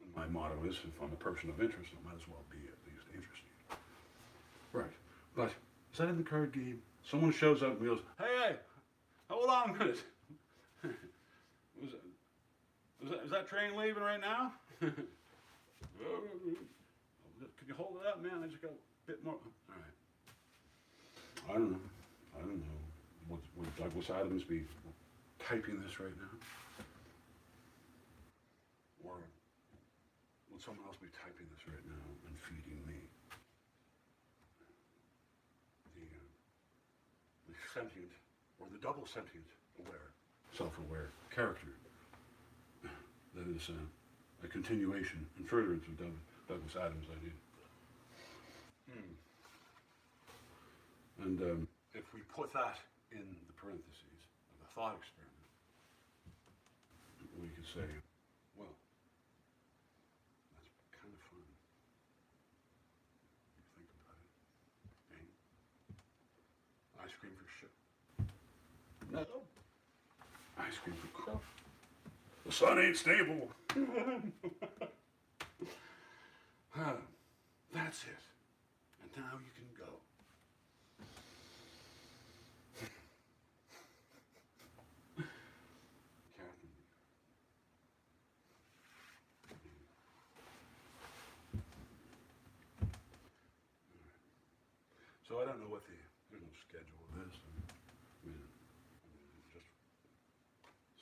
And my motto is, if I'm a person of interest, I might as well be at least interesting. Right, but is that in the card game? Someone shows up and goes, hey, hold on a minute. Is that train leaving right now? Can you hold it up, man? I just got a bit more. All right. I don't know. Would Douglas Adams be typing this right now? Or would someone else be typing this right now and feeding me? The sentient, or the double sentient, aware, self-aware character that is a continuation and furtherance of Douglas Adams' idea. And if we put that in the parentheses of the thought experiment, we could say, well, that's kind of fun. You think about it. Eh? Ice cream for sure. No. Ice cream for crow. The sun ain't stable. That's it. And now you can go. So I don't know what there's no schedule of this. I mean, just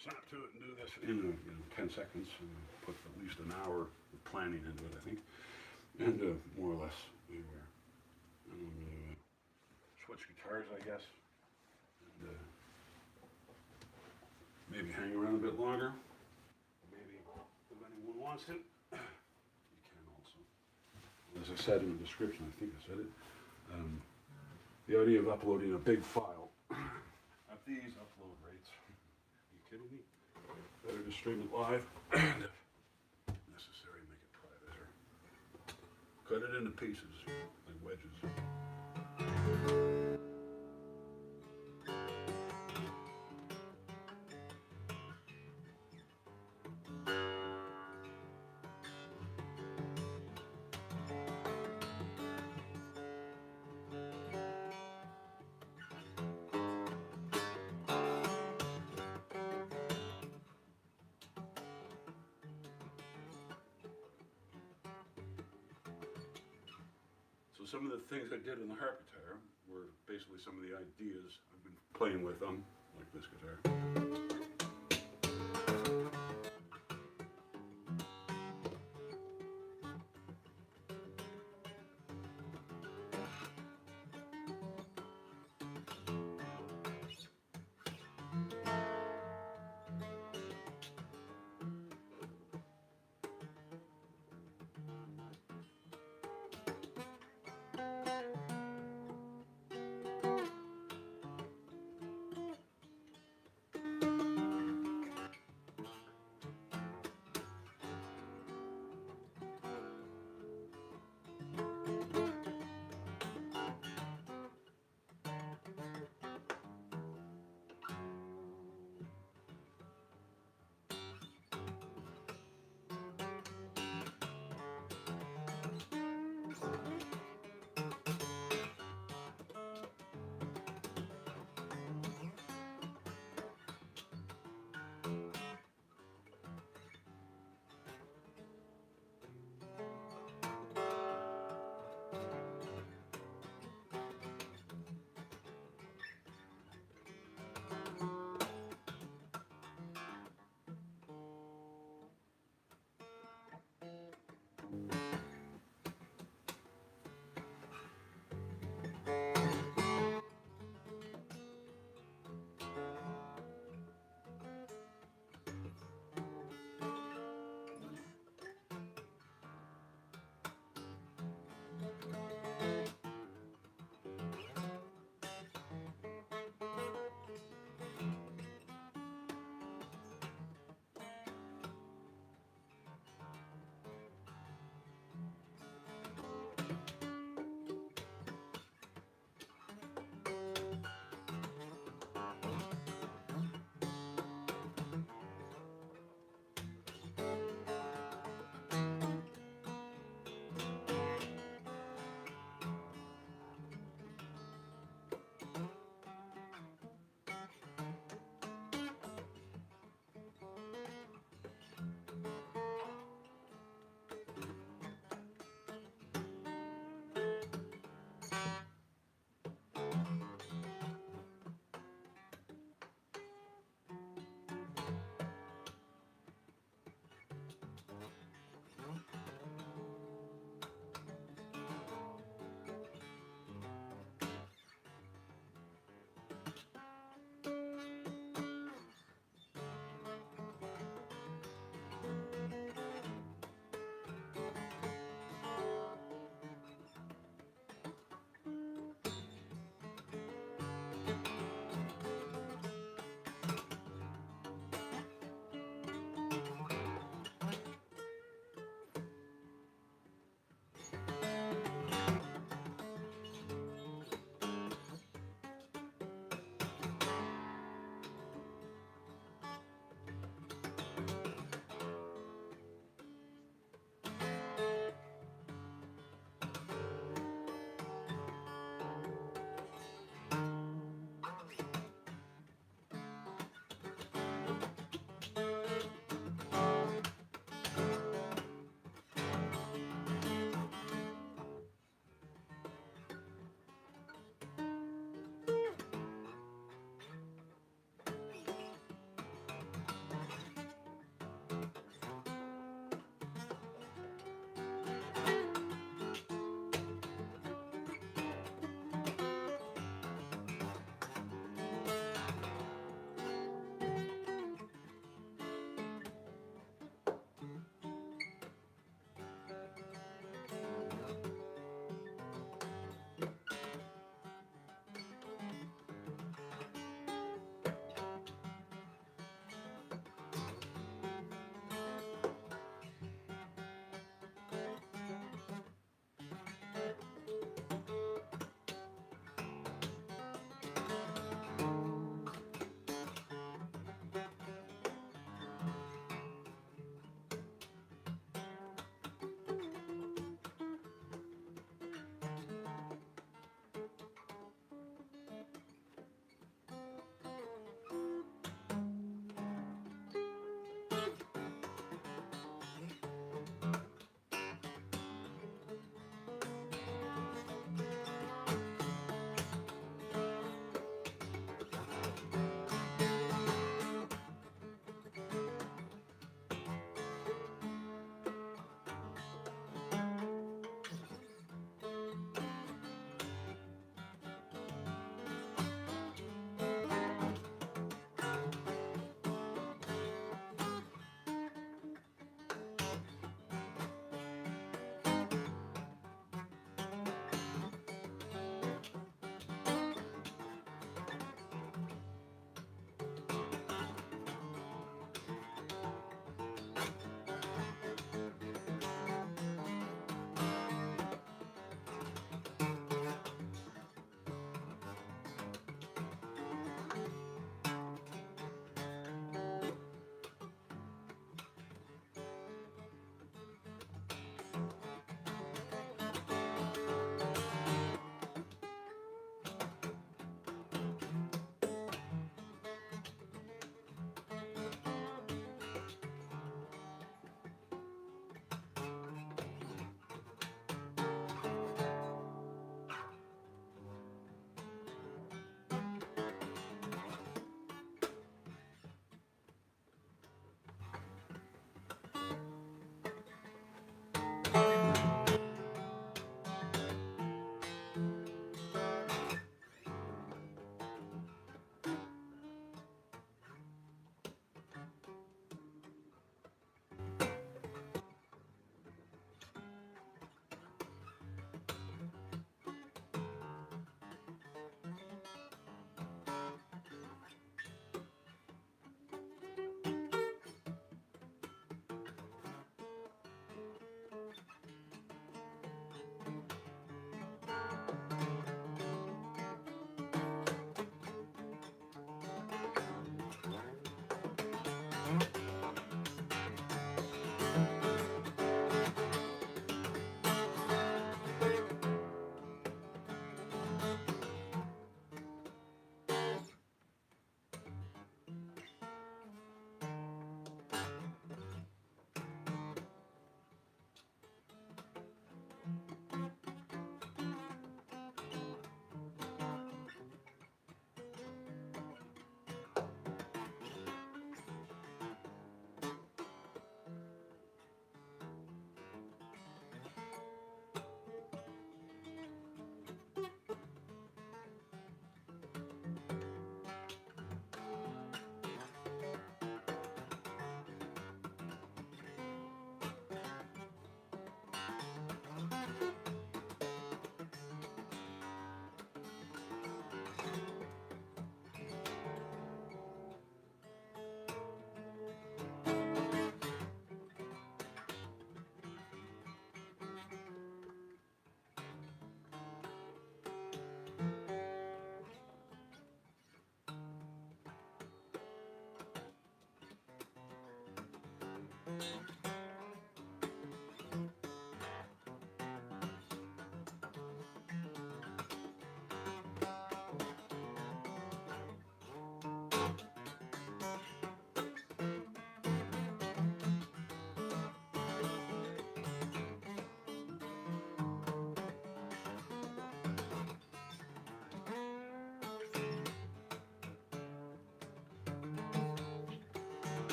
snap to it and do this in 10 seconds and put at least an hour of planning into it, I think. And more or less, we were switch guitars, I guess. And maybe hang around a bit longer. Maybe if anyone wants it, you can also. As I said in the description, I think I said it. The idea of uploading a big file at these upload rates. Are you kidding me? Better to stream it live and if necessary, make it private or cut it into pieces like wedges. So some of the things I did in the harp guitar were basically some of the ideas I've been playing with on, like this guitar.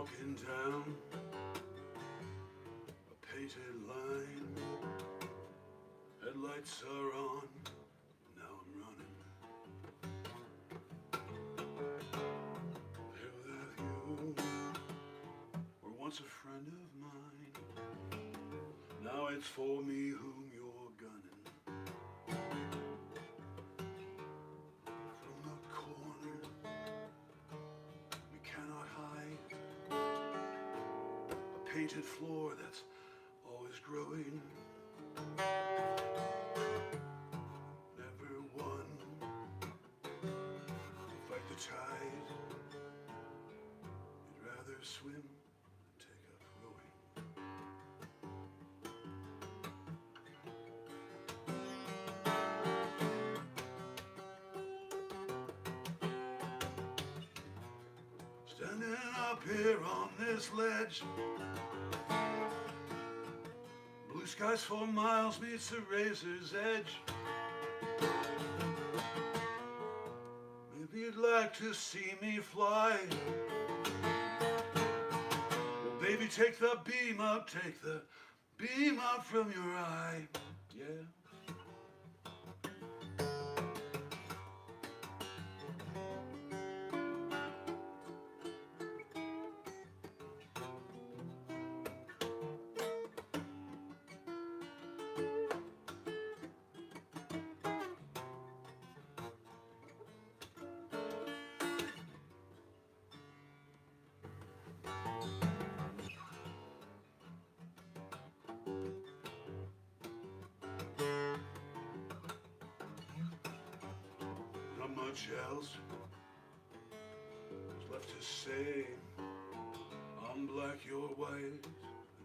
walking down a painted line. Headlights are on, now I'm running. Here with you were once a friend of mine. Now it's for me whom you're gunning. From the corner we cannot hide. A painted floor that's always growing. Never one to fight the tide. You'd rather swim than take up rowing. Standing up here on this ledge, blue skies for miles meets the razor's edge. Maybe you'd like to see me fly. Well, baby, take the beam up, take the beam up from your eye. Yeah. Not much else is left to say. I'm black, you're white, and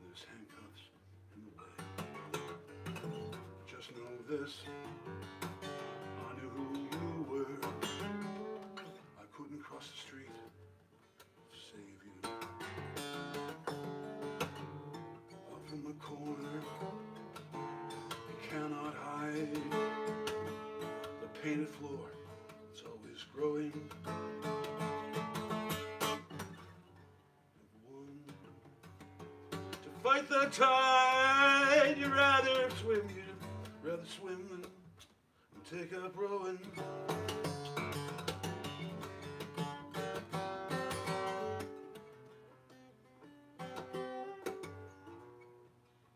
there's handcuffs in the way. Just know this, I knew who you were. I couldn't cross the street to save you. Up in the corner, you cannot hide. The painted floor, it's always growing. To fight the tide, you'd rather swim, than take up rowing.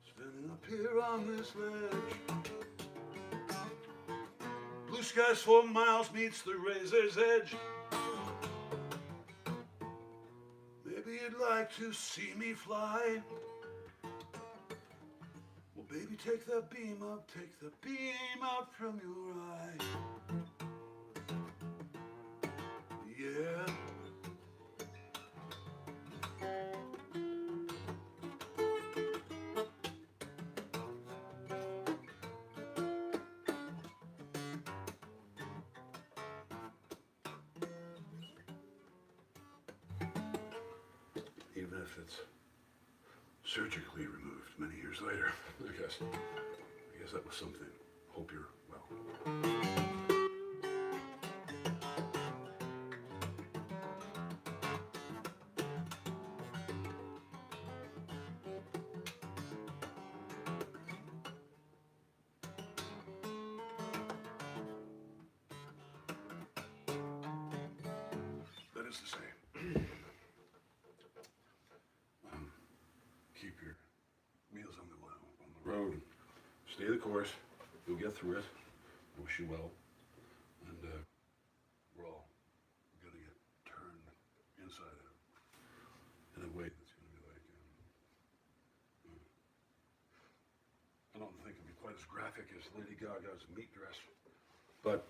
Standing up here on this ledge, blue skies for miles meets the razor's edge. Maybe you'd like to see me fly. Well, baby, take the beam up from your eye. Yeah. Even if it's surgically removed many years later, I guess that was something. Hope you're well. That is to say, keep your wheels on the road. Stay the course. You'll get through it. I wish you well. And we're all going to get turned inside out in a way that's going to be like, I don't think it'll be quite as graphic as Lady Gaga's meat dress. But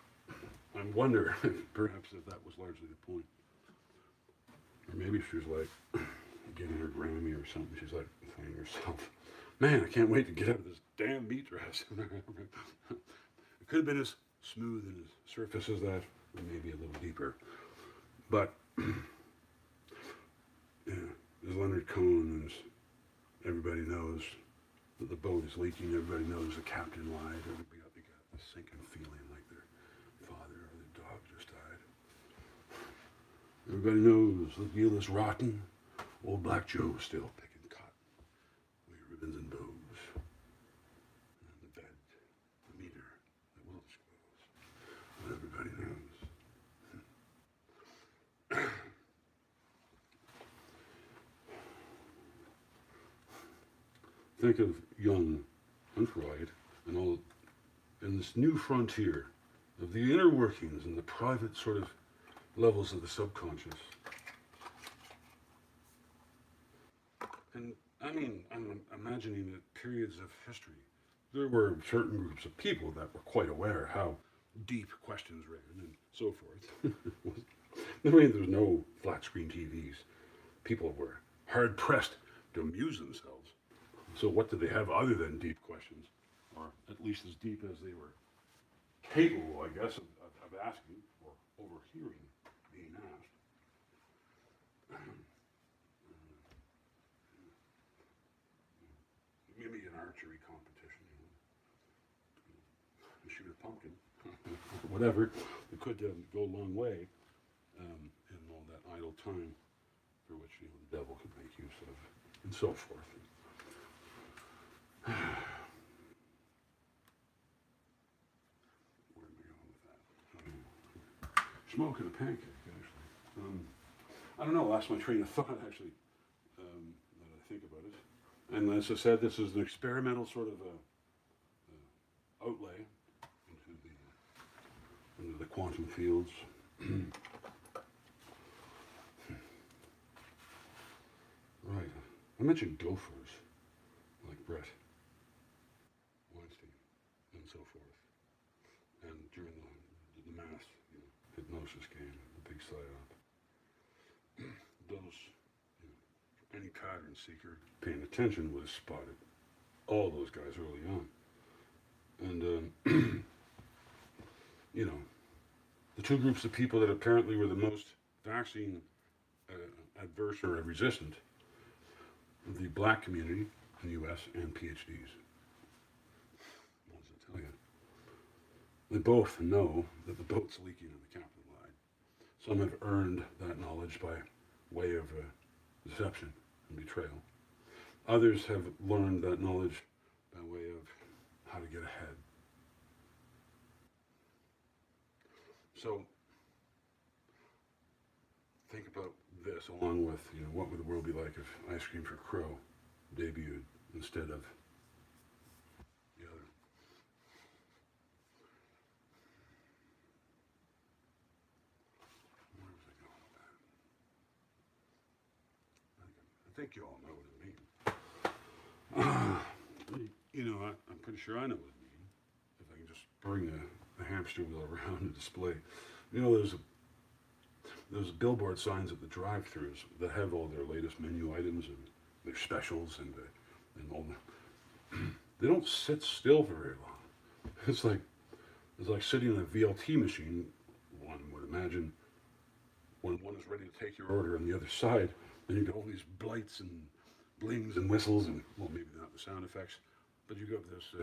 I wonder perhaps if that was largely the point. Or maybe she was like getting her Grammy or something. She's like saying herself, man, I can't wait to get out of this damn meat dress. It could have been as smooth and as surface as that, or maybe a little deeper. But yeah, there's Leonard Cohen, and everybody knows that the boat is leaking. Everybody knows the captain lied. Everybody got this sinking feeling like their father or their dog just died. Everybody knows the deal is rotten. Old Black Joe still picking cotton, with ribbons and bows, and the bed, the meter, that will disclose what everybody knows. Think of Jung and Freud and all in this new frontier of the inner workings and the private sort of levels of the subconscious. And I mean, I'm imagining that periods of history, there were certain groups of people that were quite aware how deep questions ran and so forth. I mean, there was no flat screen TVs. People were hard pressed to amuse themselves. So what did they have other than deep questions? Or at least as deep as they were capable, I guess, of asking or overhearing being asked. Maybe an archery competition, shoot a pumpkin, whatever. It could go a long way in all that idle time for which the devil could make use of, and so forth. Where am I going with that? Smoking a pancake, actually. I don't know, I lost my train of thought, actually, now that I think about it. And as I said, this is an experimental sort of outlay into the quantum fields. Right. I mentioned gophers, like Brett Weinstein, and so forth. And during the mass hypnosis game, the big psyop, those, any pattern seeker paying attention would have spotted all those guys early on. And, the two groups of people that apparently were the most vaccine adverse or resistant, the black community in the US and PhDs. What does it tell you? They both know that the boat's leaking on the captain line. Some have earned that knowledge by way of deception and betrayal. Others have learned that knowledge by way of how to get ahead. So think about this along with, what would the world be like if Ice Cream for Crow debuted instead of the other. Where was I going with that? I think you all know what it means. I'm pretty sure I know what it means. If I can just bring the hamster wheel around and display. There's billboard signs at the drive-thrus that have all their latest menu items and their specials and all the. They don't sit still for very long. It's like sitting in a VLT machine. One would imagine when one is ready to take your order on the other side, and you get all these blights and blings and whistles and maybe not the sound effects, but you got this.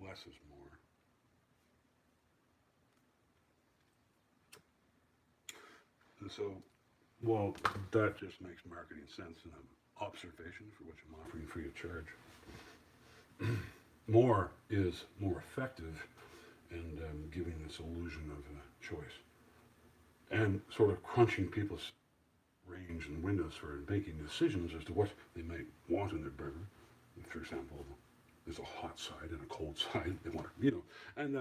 Less is more. And so, that just makes marketing sense and an observation for which I'm offering free of charge. More is more effective and giving this illusion of choice and sort of crunching people's range and windows for making decisions as to what they might want in their burger. For example, there's a hot side and a cold side. They want to, and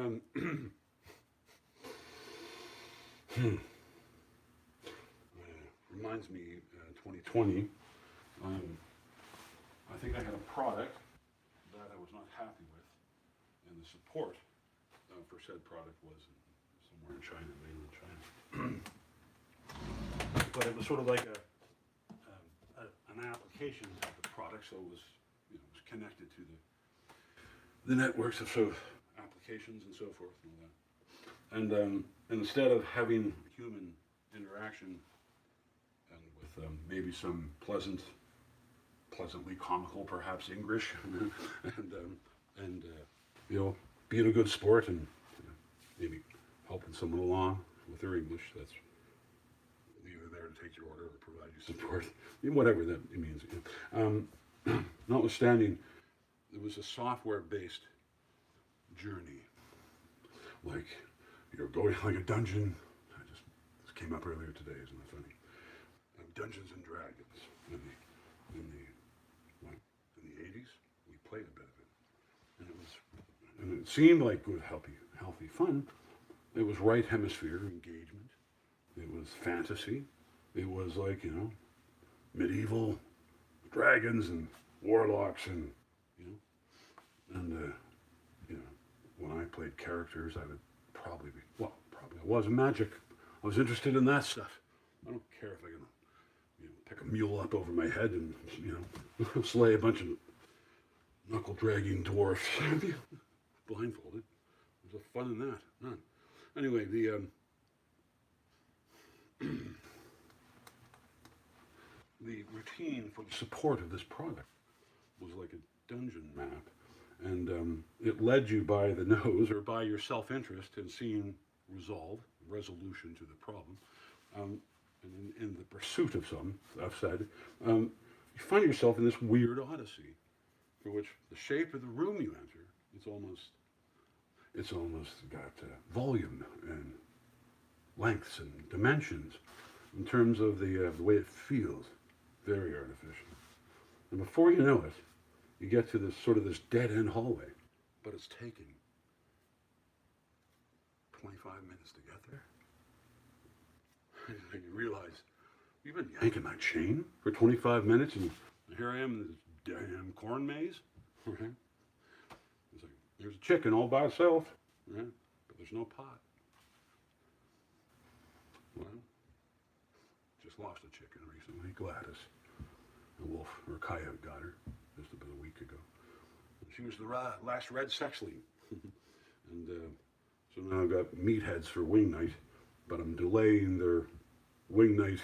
reminds me, 2020, I think I had a product that I was not happy with, and the support for said product was somewhere in China, mainland China. But it was sort of like an application of the product, so it was, it was connected to the networks of applications and so forth and all that. And instead of having human interaction and with maybe some pleasantly comical, perhaps English, and being a good sport and maybe helping someone along with their English, that's neither there to take your order or provide you support, whatever that means. Notwithstanding, it was a software-based journey. Like, you're going like a dungeon. This came up earlier today, isn't it funny? Dungeons and Dragons in the 80s. We played a bit of it, and it seemed like good, healthy fun. It was right hemisphere engagement. It was fantasy. It was like, medieval dragons and warlocks and, when I played characters, I would probably I was magic. I was interested in that stuff. I don't care if I can, pick a mule up over my head and, slay a bunch of knuckle-dragging dwarfs, blindfolded. There's a fun in that. None. Anyway, the routine for the support of this product was like a dungeon map, and it led you by the nose or by your self-interest in seeing resolution to the problem. And in the pursuit of some, I've said, you find yourself in this weird odyssey, for which the shape of the room you enter, it's almost got volume and lengths and dimensions in terms of the way it feels, very artificial. And before you know it, you get to this dead-end hallway, but it's taking 25 minutes to get there. And you realize, you've been yanking that chain for 25 minutes, and here I am in this damn corn maze. Right? It's like, there's a chicken all by itself, right? But there's no pot. Well, just lost a chicken recently, Gladys. A wolf or a coyote got her just about a week ago. And she was the last red sexling. And so now I've got meatheads for wing night, but I'm delaying their wing night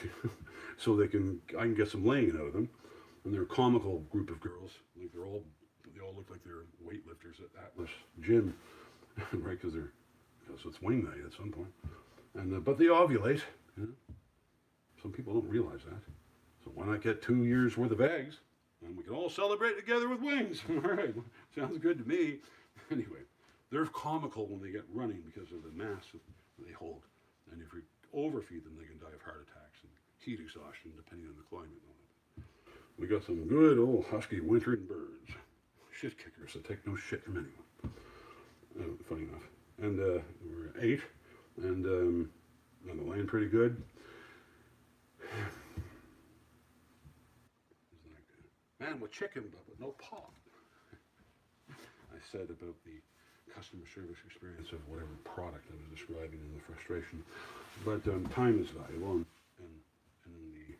so I can get some laying out of them. And they're a comical group of girls. Like they all look like they're weightlifters at Atlas Gym, right? Because it's wing night at some point. And but they ovulate. Some people don't realize that. So why not get 2 years worth of eggs, and we can all celebrate together with wings? All right, sounds good to me. Anyway, they're comical when they get running because of the mass they hold. And if you overfeed them, they can die of heart attacks and heat exhaustion, depending on the climate and all that. We got some good old husky wintering birds, shit kickers that take no shit from anyone. Funny enough. And we're 8, and on the land pretty good. Man with chicken, but with no pot. I said about the customer service experience of whatever product I was describing and the frustration. But time is valuable, and the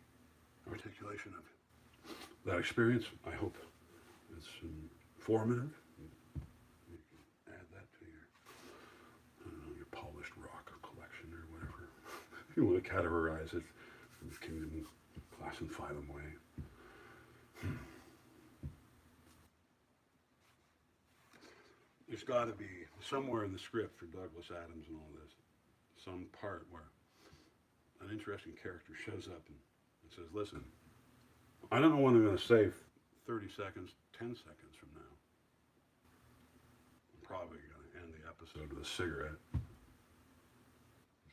articulation of that experience, I hope it's informative. You can add that to your polished rock collection or whatever. You want to categorize it in the kingdom class and phylum way. There's got to be somewhere in the script for Douglas Adams and all this, some part where an interesting character shows up and says, listen, I don't know when I'm going to say 30 seconds, 10 seconds from now. I'm probably going to end the episode with a cigarette.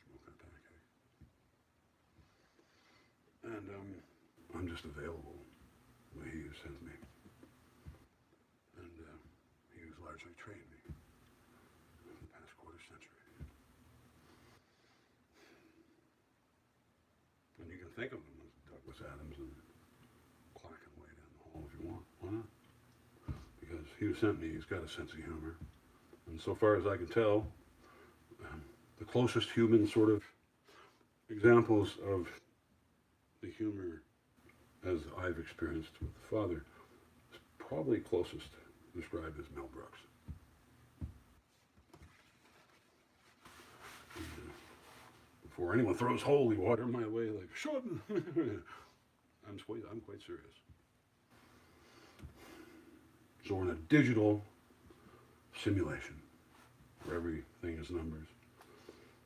Smoking a pancake. And I'm just available the way he sends me. And he was largely trained me in the past quarter century. And you can think of him as Douglas Adams and clacking away down the hall if you want. Why not? Because he who sent me, he's got a sense of humor. And so far as I can tell, the closest human sort of examples of the humor as I've experienced with the father is probably closest described as Mel Brooks. And, before anyone throws holy water my way, like, shouldn't. I'm quite serious. So we're in a digital simulation where everything is numbers.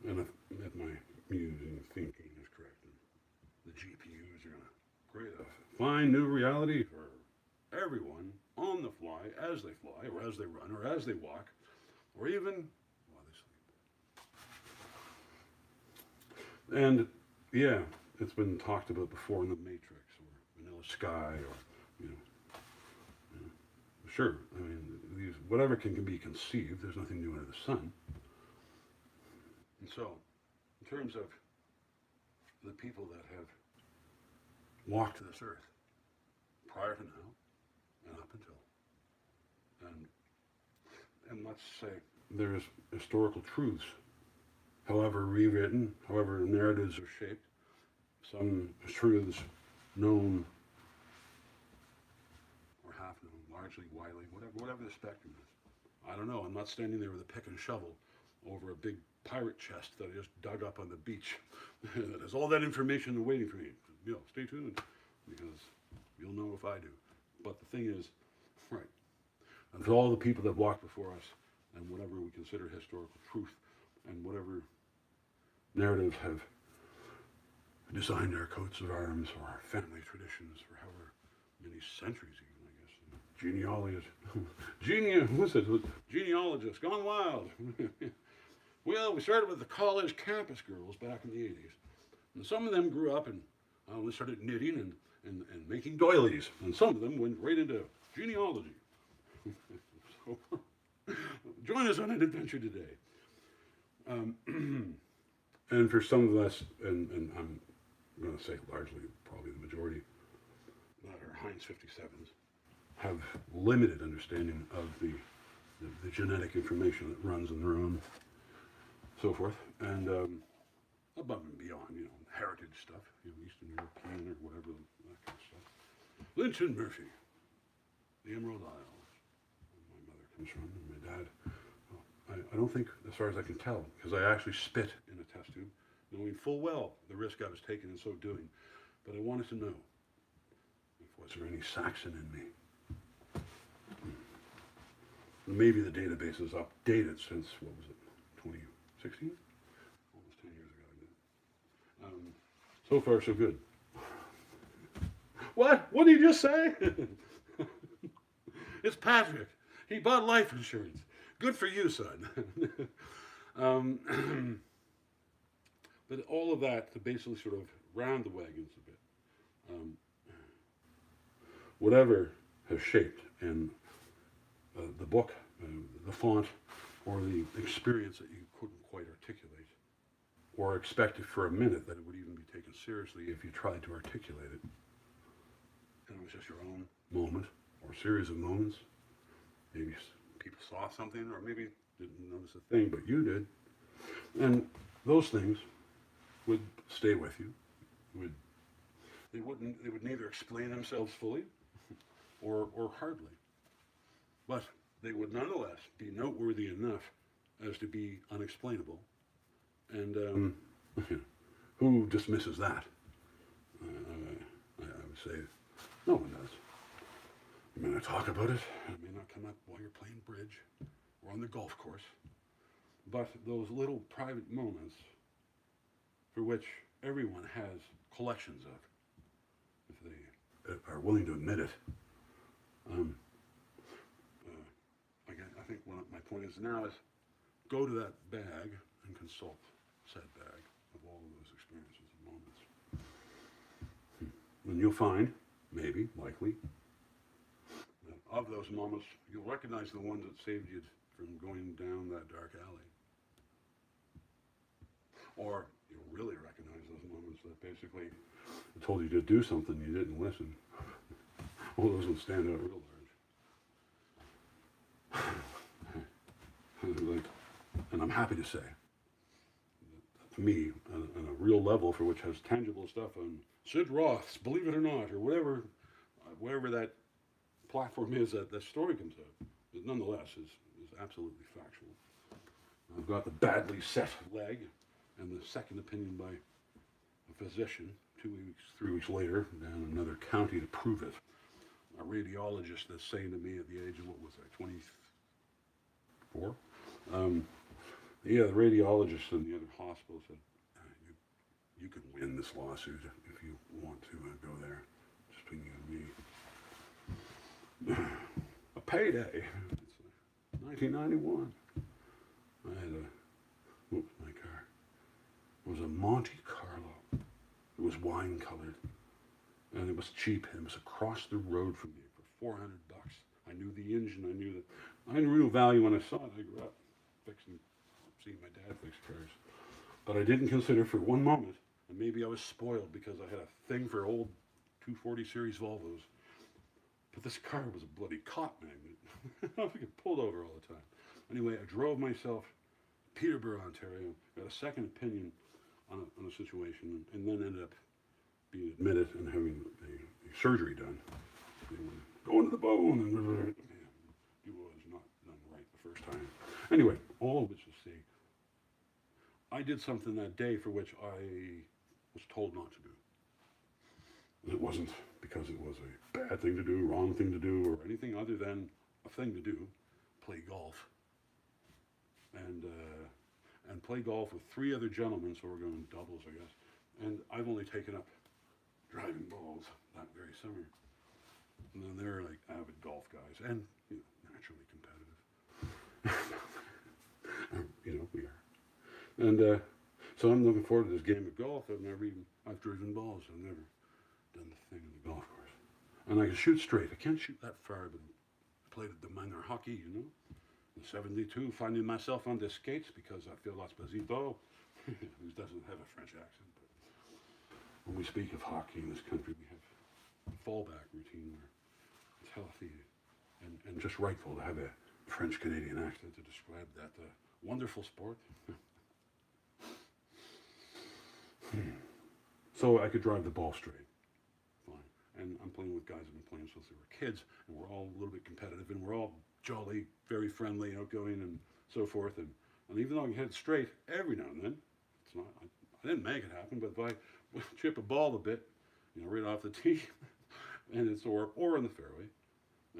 And if my muse and thinking is correct, and the create a fine new reality for everyone on the fly, as they fly, or as they run, or as they walk, or even while they sleep. And yeah, it's been talked about before in the Matrix, or Vanilla Sky, or you know, sure. I mean, these whatever can be conceived. There's nothing new under the sun. And so, in terms of the people that have walked this earth prior to now and up until, and let's say there's historical truths, however rewritten, however narratives are shaped, some truths known or half known, largely, widely, whatever the spectrum is. I don't know. I'm not standing there with a pick and shovel over a big pirate chest that I just dug up on the beach. That has all that information waiting for me. You know, stay tuned, because you'll know if I do. But the thing is, right, and for all the people that walked before us, and whatever we consider historical truth, and whatever narratives have designed our coats of arms, or our family traditions, for however many centuries even, I guess. Genealogists gone wild. Well, we started with the college campus girls back in the 80s. And some of them grew up and we started knitting and making doilies. And some of them went right into genealogy. So, join us on an adventure today. And for some of us, and I'm going to say largely, probably the majority, that are Heinz 57s, have limited understanding of the genetic information that runs in the room, so forth, and above and beyond, you know, heritage stuff, you know, Eastern European or whatever, that kind of stuff. Lynch and Murphy, the Emerald Isles, where my mother comes from, and my dad. Well, I don't think, as far as I can tell, because I actually spit in a test tube, knowing full well the risk I was taking in so doing, but I wanted to know if was there any Saxon in me. Maybe the database is updated since, what was it, 2016? Almost 10 years ago. So far, so good. What? What did you just say? It's Patrick. He bought life insurance. Good for you, son. But all of that to basically sort of round the wagons a bit. Whatever has shaped and the book, the font, or the experience that you couldn't quite articulate, or expected for a minute that it would even be taken seriously if you tried to articulate it. And it was just your own moment, or series of moments. Maybe people saw something, or maybe didn't notice a thing, but you did. And those things would stay with you. They would neither explain themselves fully, or hardly. But they would nonetheless be noteworthy enough as to be unexplainable. And who dismisses that? I would say no one does. You may not talk about it. It may not come up while you're playing bridge or on the golf course. But those little private moments for which everyone has collections of, if they are willing to admit it. Again, I think my point is now is go to that bag and consult said bag of all of those experiences and moments. And you'll find, maybe, likely, that of those moments, you'll recognize the ones that saved you from going down that dark alley. Or you'll really recognize those moments that basically told you to do something, you didn't listen. All those will stand out real large. And I'm happy to say, that to me, on a real level for which has tangible stuff on Sid Roth's Believe It or Not, or whatever that platform is that that story comes out, but nonetheless is absolutely factual. I've got the badly set leg and the second opinion by a physician 3 weeks later down in another county to prove it. A radiologist that's saying to me at the age of, what was I, 24? The radiologist in the other hospital said, you can win this lawsuit if you want to go there. heyday. It's 1991. I had a, oops, my car. It was a Monte Carlo. It was wine colored. And it was cheap. It was across the road from me for $400. I knew the engine. I knew that. I knew real value when I saw it. I grew up seeing my dad fix cars. But I didn't consider for one moment, and maybe I was spoiled because I had a thing for old 240 series Volvos. But this car was a bloody cop magnet. I get pulled over all the time. Anyway, I drove myself to Peterborough, Ontario, got a second opinion on a situation, and then ended up being admitted and having a surgery done. Go into the bone, and it was not done right the first time. Anyway, all of which to say, I did something that day for which I was told not to do. It wasn't because it was a bad thing to do, wrong thing to do, or anything other than a thing to do, play golf. And play golf with 3 other gentlemen, so we're going doubles, I guess. And I've only taken up driving balls that very summer. And then they're like avid golf guys, and naturally competitive. We are. And so I'm looking forward to this game of golf. I've driven balls. I've never done the thing in the golf course. And I can shoot straight. I can't shoot that far, but I played at the minor hockey, In 72, finding myself on the skates because I feel Esposito, who doesn't have a French accent. But when we speak of hockey in this country, we have a fallback routine where it's healthy and just rightful to have a French-Canadian accent to describe that wonderful sport. So I could drive the ball straight. Fine. And I'm playing with guys I've been playing since they were kids, and we're all a little bit competitive, and we're all jolly, very friendly, outgoing, and so forth. And even though I can hit it straight every now and then, it's not. I didn't make it happen, but if I chip a ball a bit, right off the tee, and it's or in the fairway,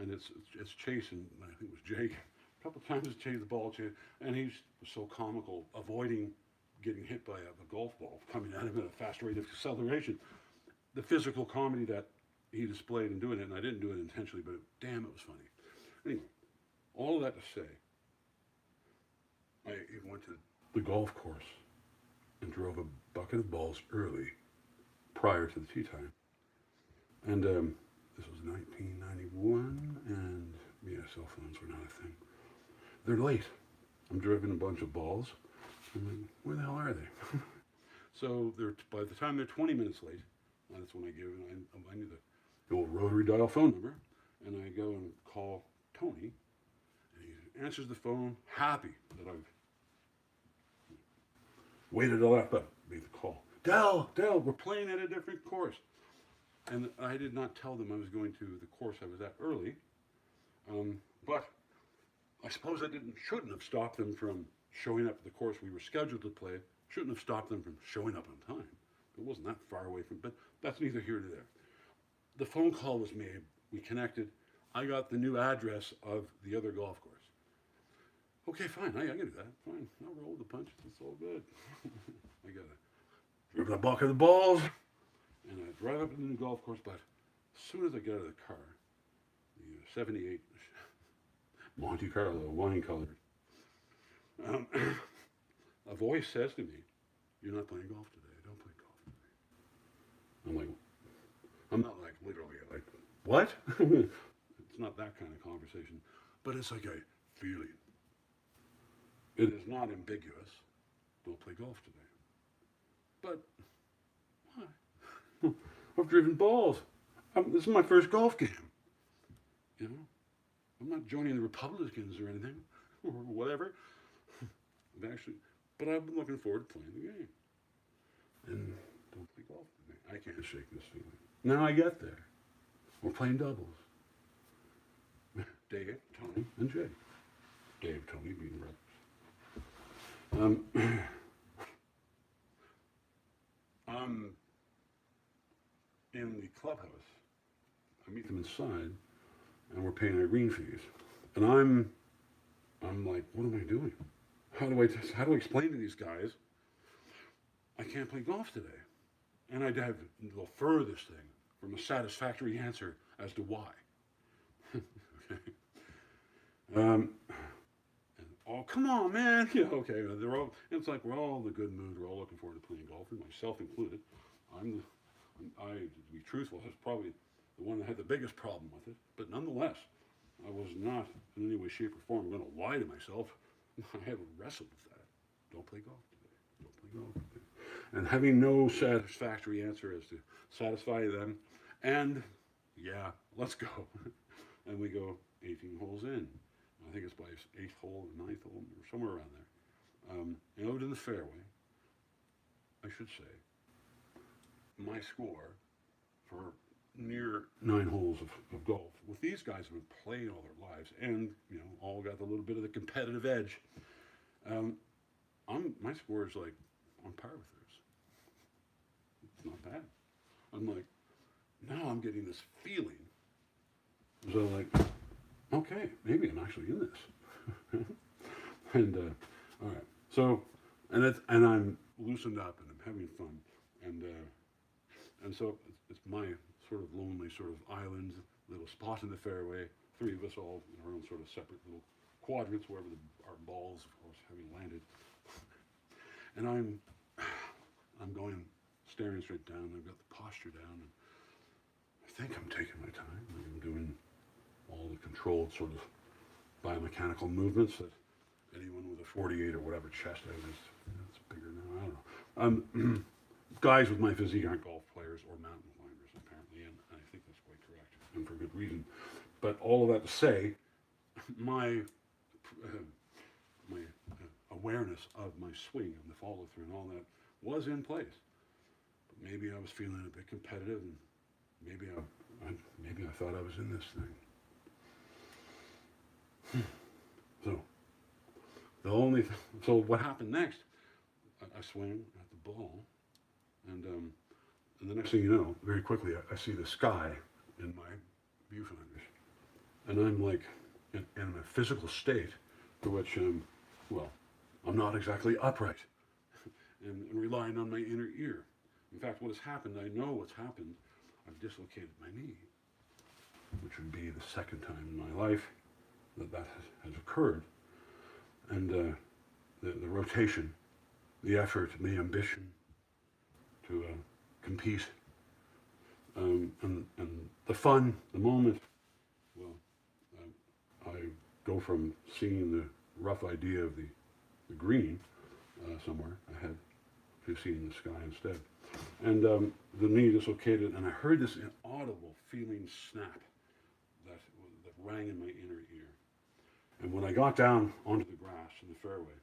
and it's chasing. I think it was Jake. A couple of times chased the ball, and he's so comical, avoiding getting hit by a golf ball coming at him at a fast rate of acceleration. The physical comedy that he displayed in doing it, and I didn't do it intentionally, but damn, it was funny. Anyway, all of that to say, I went to the golf course and drove a bucket of balls early, prior to the tee time. And this was 1991, and cell phones were not a thing. They're late. I'm driving a bunch of balls. I'm like, where the hell are they? So by the time they're 20 minutes late, that's when I give it. I knew the old rotary dial phone number, and I go and call Tony, and he answers the phone, happy that I've waited all that, but made the call. Dell, we're playing at a different course. And I did not tell them I was going to the course I was at early, but I suppose I shouldn't have stopped them from showing up at the course we were scheduled to play. Shouldn't have stopped them from showing up on time. It wasn't that far away from, but that's neither here nor there. The phone call was made. We connected. I got the new address of the other golf course. Okay, fine. I can do that. Fine. I'll roll the punches. It's all good. I got to dribble a bucket of the balls, and I drive up to the new golf course. But as soon as I get out of the car, the 78 Monte Carlo, wine colored, a voice says to me, "You're not playing golf today. Don't play golf today." I'm like, I'm not like literally like, what? It's not that kind of conversation, but it's like a feeling. It is not ambiguous. Don't play golf today. But why? I've driven balls. This is my first golf game. I'm not joining the Republicans or anything, or whatever. But I've been looking forward to playing the game. And don't play golf today. I can't shake this feeling. Now I get there. We're playing doubles. Dave, Tony, and Jay. Dave, Tony being brothers. I'm in the clubhouse. I meet them inside, and we're paying our green fees. And I'm like, what am I doing? How do I explain to these guys I can't play golf today? And I'd have the furthest thing from a satisfactory answer as to why. Okay. And, oh, come on, man. Yeah, okay. They're all. It's like we're all in a good mood. We're all looking forward to playing golf, and myself included. To be truthful, I was probably the one that had the biggest problem with it. But nonetheless, I was not in any way, shape, or form going to lie to myself. I had wrestled with that. Don't play golf today. Don't play golf today. And having no satisfactory answer as to satisfy them, and yeah, let's go. And we go 18 holes in. I think it's by 8th hole or 9th hole, or somewhere around there. Out in the fairway, I should say, my score for near 9 holes of golf with these guys who have been playing all their lives and all got a little bit of the competitive edge. My score is like on par with theirs. It's not bad. I'm like, now I'm getting this feeling. So like, okay, maybe I'm actually in this. And all right, so and I'm loosened up and I'm having fun, and so it's my sort of lonely sort of island, little spot in the fairway. 3 of us all in our own sort of separate little quadrants, wherever our balls, of course, having landed. And I'm going, staring straight down. I've got the posture down, and I think I'm taking my time. I'm doing all the controlled sort of biomechanical movements that anyone with a 48 or whatever chest out is. It's bigger now. I don't know. Guys with my physique aren't golf players or mountain climbers, apparently, and I think that's quite correct, and for good reason. But all of that to say, my awareness of my swing and the follow through and all that was in place. But maybe I was feeling a bit competitive, and maybe I thought I was in this thing. So what happened next? I swing at the ball, and the next thing you know, very quickly, I see the sky in my viewfinders, and I'm like in a physical state for which, I'm not exactly upright, and relying on my inner ear. In fact, what has happened, I know what's happened. I've dislocated my knee, which would be the second time in my life that has occurred. And the rotation, the effort, and the ambition to compete, and the fun, the moment. Well, I go from seeing the rough idea of the green somewhere ahead to seeing the sky instead. And the knee dislocated, and I heard this inaudible feeling snap that rang in my inner ear. And when I got down onto the grass in the fairway,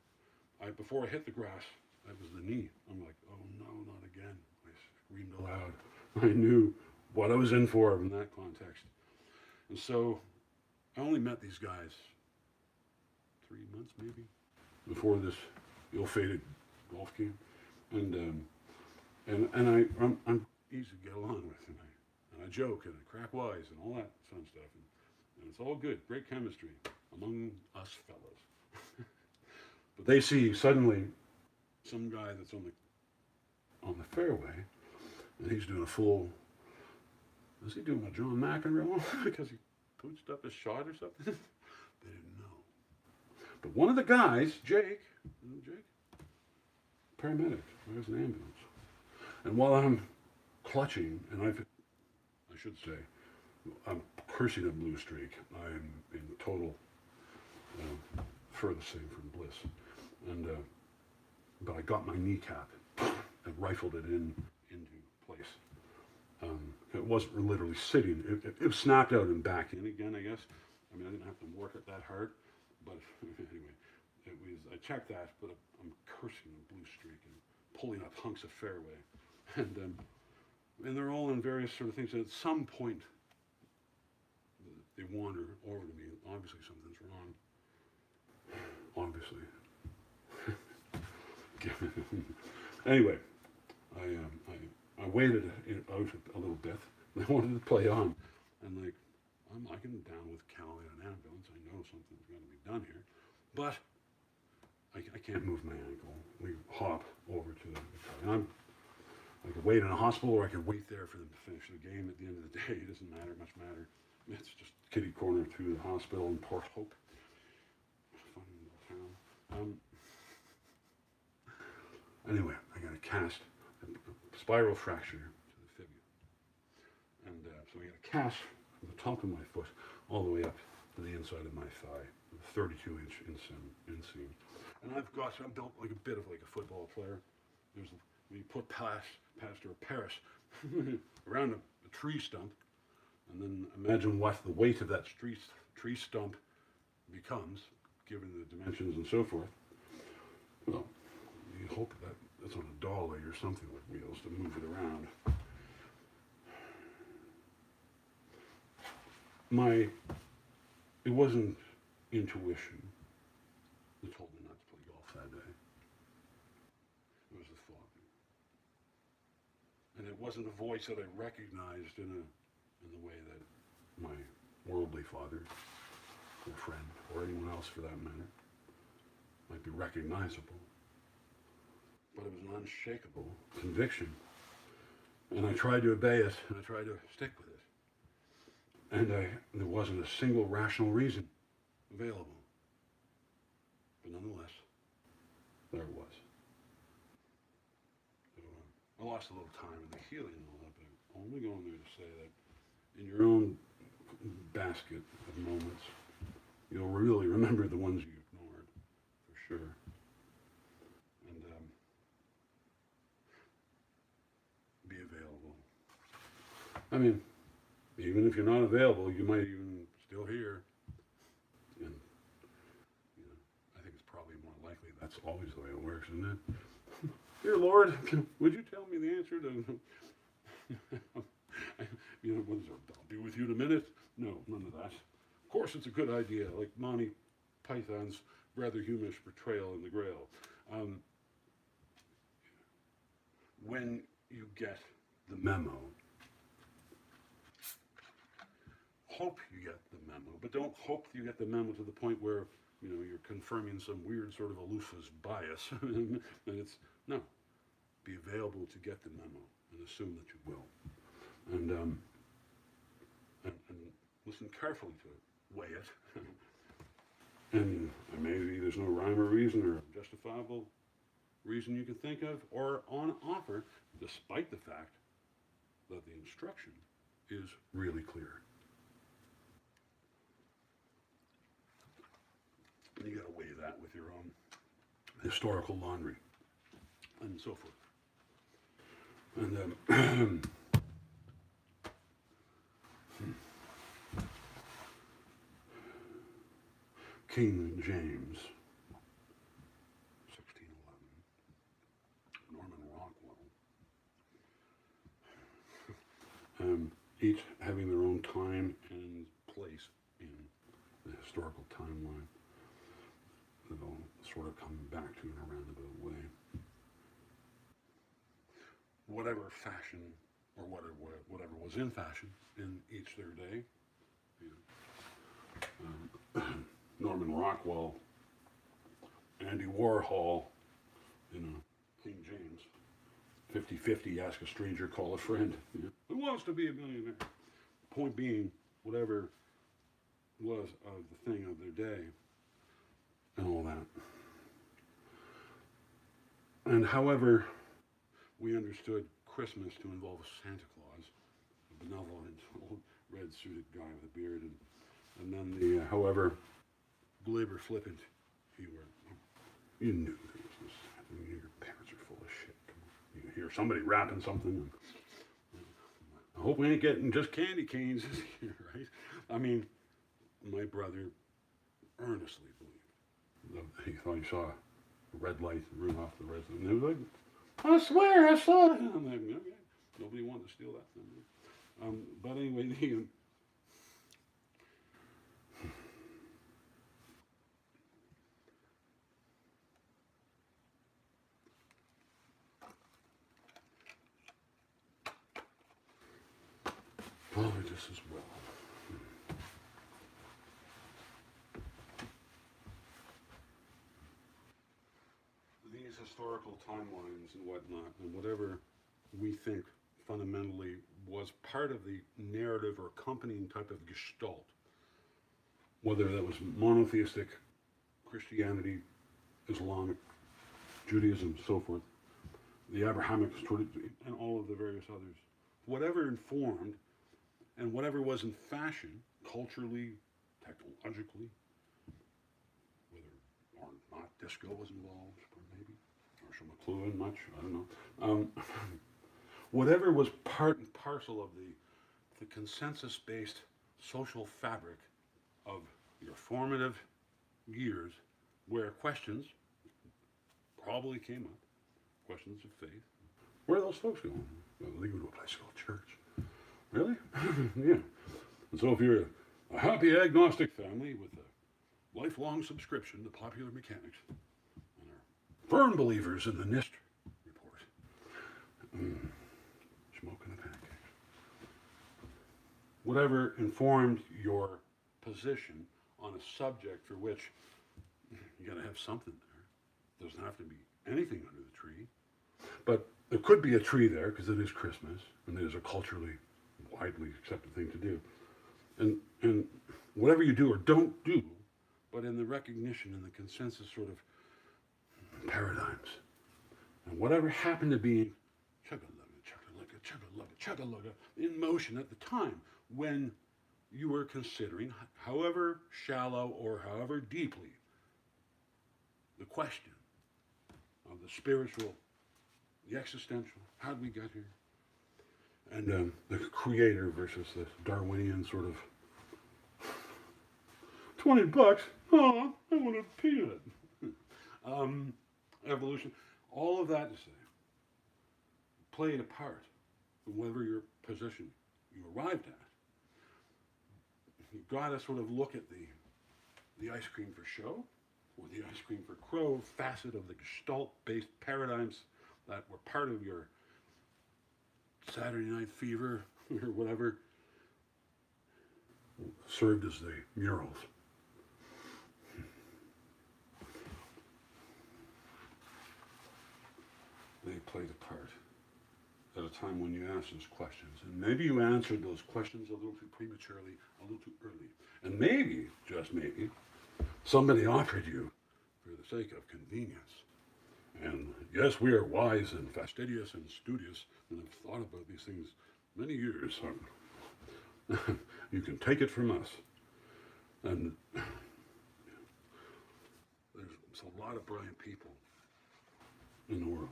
before I hit the grass, that was the knee. I'm like, oh no, not again. I screamed aloud. I knew what I was in for in that context. And so I only met these guys 3 months maybe before this ill-fated golf game. And I'm easy to get along with, and I joke and I crack wise and all that fun stuff. And it's all good, great chemistry among us fellas. But they see suddenly some guy that's on the fairway, and he's doing a full. Is he doing a John McEnroe because he pooched up his shot or something? They didn't know. But one of the guys, Jake, paramedic, there's an ambulance, and while I'm clutching, and I should say, I'm cursing a blue streak. I'm in total furthest thing from bliss, and but I got my kneecap and rifled it into place. It wasn't literally sitting. It snapped out and back in again, I guess. I mean, I didn't have to work it that hard, but anyway, it was. I checked that, but I'm cursing a blue streak and pulling up hunks of fairway, and they're all in various sort of things. And at some point, they wander over to me. Obviously, something's wrong. Obviously. Anyway, I waited out a little bit. I wanted to play on, and like I can down with calling an ambulance. I know something's going to be done here, but I can't move my ankle. We hop over to the car, and I could wait in a hospital, or I could wait there for them to finish the game. At the end of the day, it doesn't much matter. It's just kitty corner to the hospital in Port Hope, Anyway, I got a cast, a spiral fracture to the fibula. And so I got a cast from the top of my foot all the way up to the inside of my thigh, a 32-inch inseam. And I'm built like a bit of like a football player. When you put plaster of Paris around a tree stump, and then imagine what the weight of that tree stump becomes, given the dimensions and so forth. Well, you hope that it's on a dolly or something with wheels to move it around. It wasn't intuition that told me not to play golf that day. It was the thought. And it wasn't a voice that I recognized in the way that my worldly father or friend or anyone else for that matter might be recognizable. But it was an unshakable conviction. And I tried to obey it, and I tried to stick with it. And there wasn't a single rational reason available. But nonetheless, there it was. So, I lost a little time in the healing and all that, but I'm only going there to say that in your own basket of moments, you'll really remember the ones you ignored, for sure. And be available. I mean, even if you're not available, you might even still hear. And, I think it's probably more likely that's always the way it works, isn't it? Dear Lord, would you tell me the answer to, what is it? I'll be with you in a minute? No, none of that. Of course it's a good idea, like Monty Python's rather humorous portrayal in The Grail. When you get the memo, hope you get the memo, but don't hope you get the memo to the point where, you're confirming some weird sort of aloofist bias. And it's, no, be available to get the memo and assume that you will. And listen carefully to it, weigh it. And maybe there's no rhyme or reason or justifiable reason you can think of or on offer, despite the fact that the instruction is really clear. And you got to weigh that with your own historical laundry and so forth. And King James, 1611, Norman Rockwell, each having their own time and place in the historical timeline. They'll sort of come back to in a roundabout way. Whatever fashion or whatever was in fashion in each their day. Norman Rockwell, Andy Warhol, King James. 50-50, ask a stranger, call a friend. Who wants to be a millionaire? Point being, whatever was of the thing of their day and all that. And however we understood Christmas to involve Santa Claus, a benevolent old red-suited guy with a beard, and then however glib or flippant you were, you knew there was this. Your parents are full of shit. You hear somebody rapping something, and I hope we ain't getting just candy canes this year, right? I mean, my brother earnestly believed. He thought he saw a red light run off the red light. And he was like, I swear I saw it. I'm like, okay. Nobody wanted to steal that from me. But anyway, probably just as well. These historical timelines and whatnot, and whatever we think fundamentally was part of the narrative or accompanying type of gestalt, whether that was monotheistic Christianity, Islamic, Judaism, so forth, the Abrahamic, and all of the various others. Whatever informed and whatever was in fashion, culturally, technologically, whether or not disco was involved, maybe, Marshall McLuhan, much, I don't know. Whatever was part and parcel of the consensus-based social fabric of your formative years, where questions probably came up, questions of faith. Where are those folks going? Well, they go to a place called church. Really? Yeah. And so if you're a happy agnostic family with a lifelong subscription to Popular Mechanics and are firm believers in the NIST report, smoking the pancakes. Whatever informed your position on a subject for which you got to have something there. Doesn't have to be anything under the tree, but there could be a tree there because it is Christmas and it is a culturally widely accepted thing to do. And whatever you do or don't do, but in the recognition and the consensus sort of paradigms, and whatever happened to be chugga-lugga, chugga-lugga, chugga-lugga, chugga-lugga in motion at the time when you were considering, however shallow or however deeply, the question of the spiritual, the existential, how did we get here? And the creator versus the Darwinian sort of $20. Oh, I want a peanut. Evolution, all of that to say, played a part in whatever your position you arrived at. You've got to sort of look at the ice cream for show, or the ice cream for crow facet of the Gestalt-based paradigms that were part of your Saturday Night Fever or whatever, served as the murals. They played a part at a time when you asked those questions. And maybe you answered those questions a little too prematurely, a little too early. And maybe, just maybe, somebody offered you for the sake of convenience. And yes, we are wise and fastidious and studious and have thought about these things many years. You can take it from us. And there's a lot of brilliant people in the world.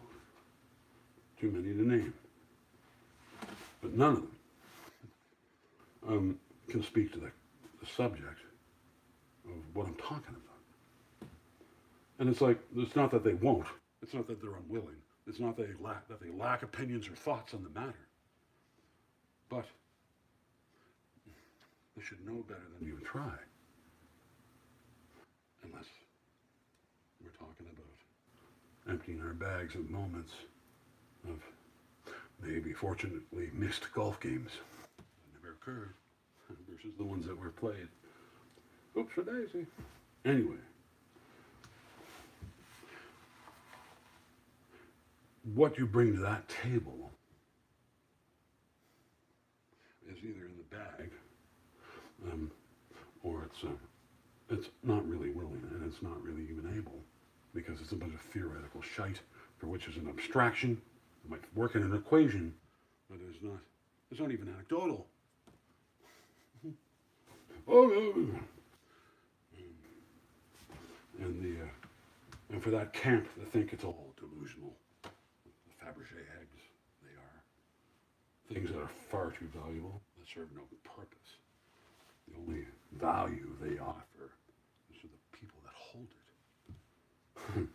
Too many to name. But none of them can speak to the subject of what I'm talking about. And it's like, it's not that they won't. It's not that they're unwilling. It's not that they lack opinions or thoughts on the matter. But they should know better than even try. Unless we're talking about emptying our bags of moments of maybe fortunately missed golf games that never occurred versus the ones that were played. Oops, a daisy. Anyway, what you bring to that table is either in the bag, or it's not really willing, and it's not really even able, because it's a bunch of theoretical shite for which is an abstraction. It might work in an equation, but it's not even anecdotal. And for that camp to think it's all delusional, the Fabergé eggs, they are things that are far too valuable, that serve no purpose. The only value they offer is to the people that hold it.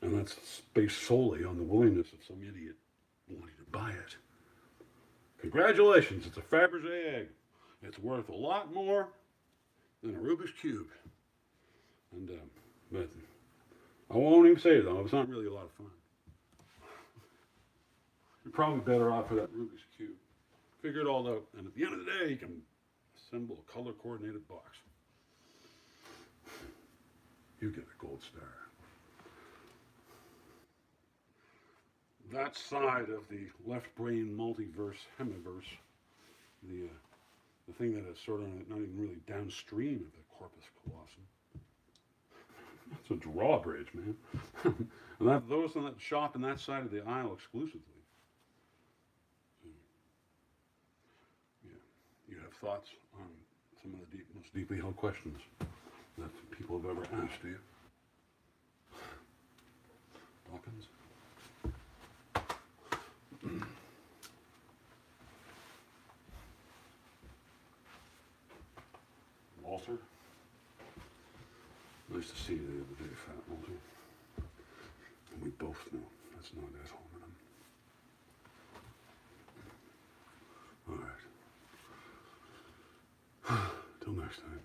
And that's based solely on the willingness of some idiot wanting to buy it. Congratulations, it's a Fabergé egg. It's worth a lot more than a Rubik's Cube. And but I won't even say it though, it's not really a lot of fun. You're probably better off with that Rubik's Cube. Figure it all out, and at the end of the day, you can assemble a color-coordinated box. You get a gold star. That side of the left brain multiverse, hemiverse, the thing that is sort of not even really downstream of the corpus callosum, It's a drawbridge, man. And those in that shop in that side of the aisle exclusively. Yeah, you have thoughts on some of the most deeply held questions that people have ever asked, do you? Dawkins? Walter? Nice to see you the other day, Fat Walter. And we both know that's not at home in him. All right. Till next time.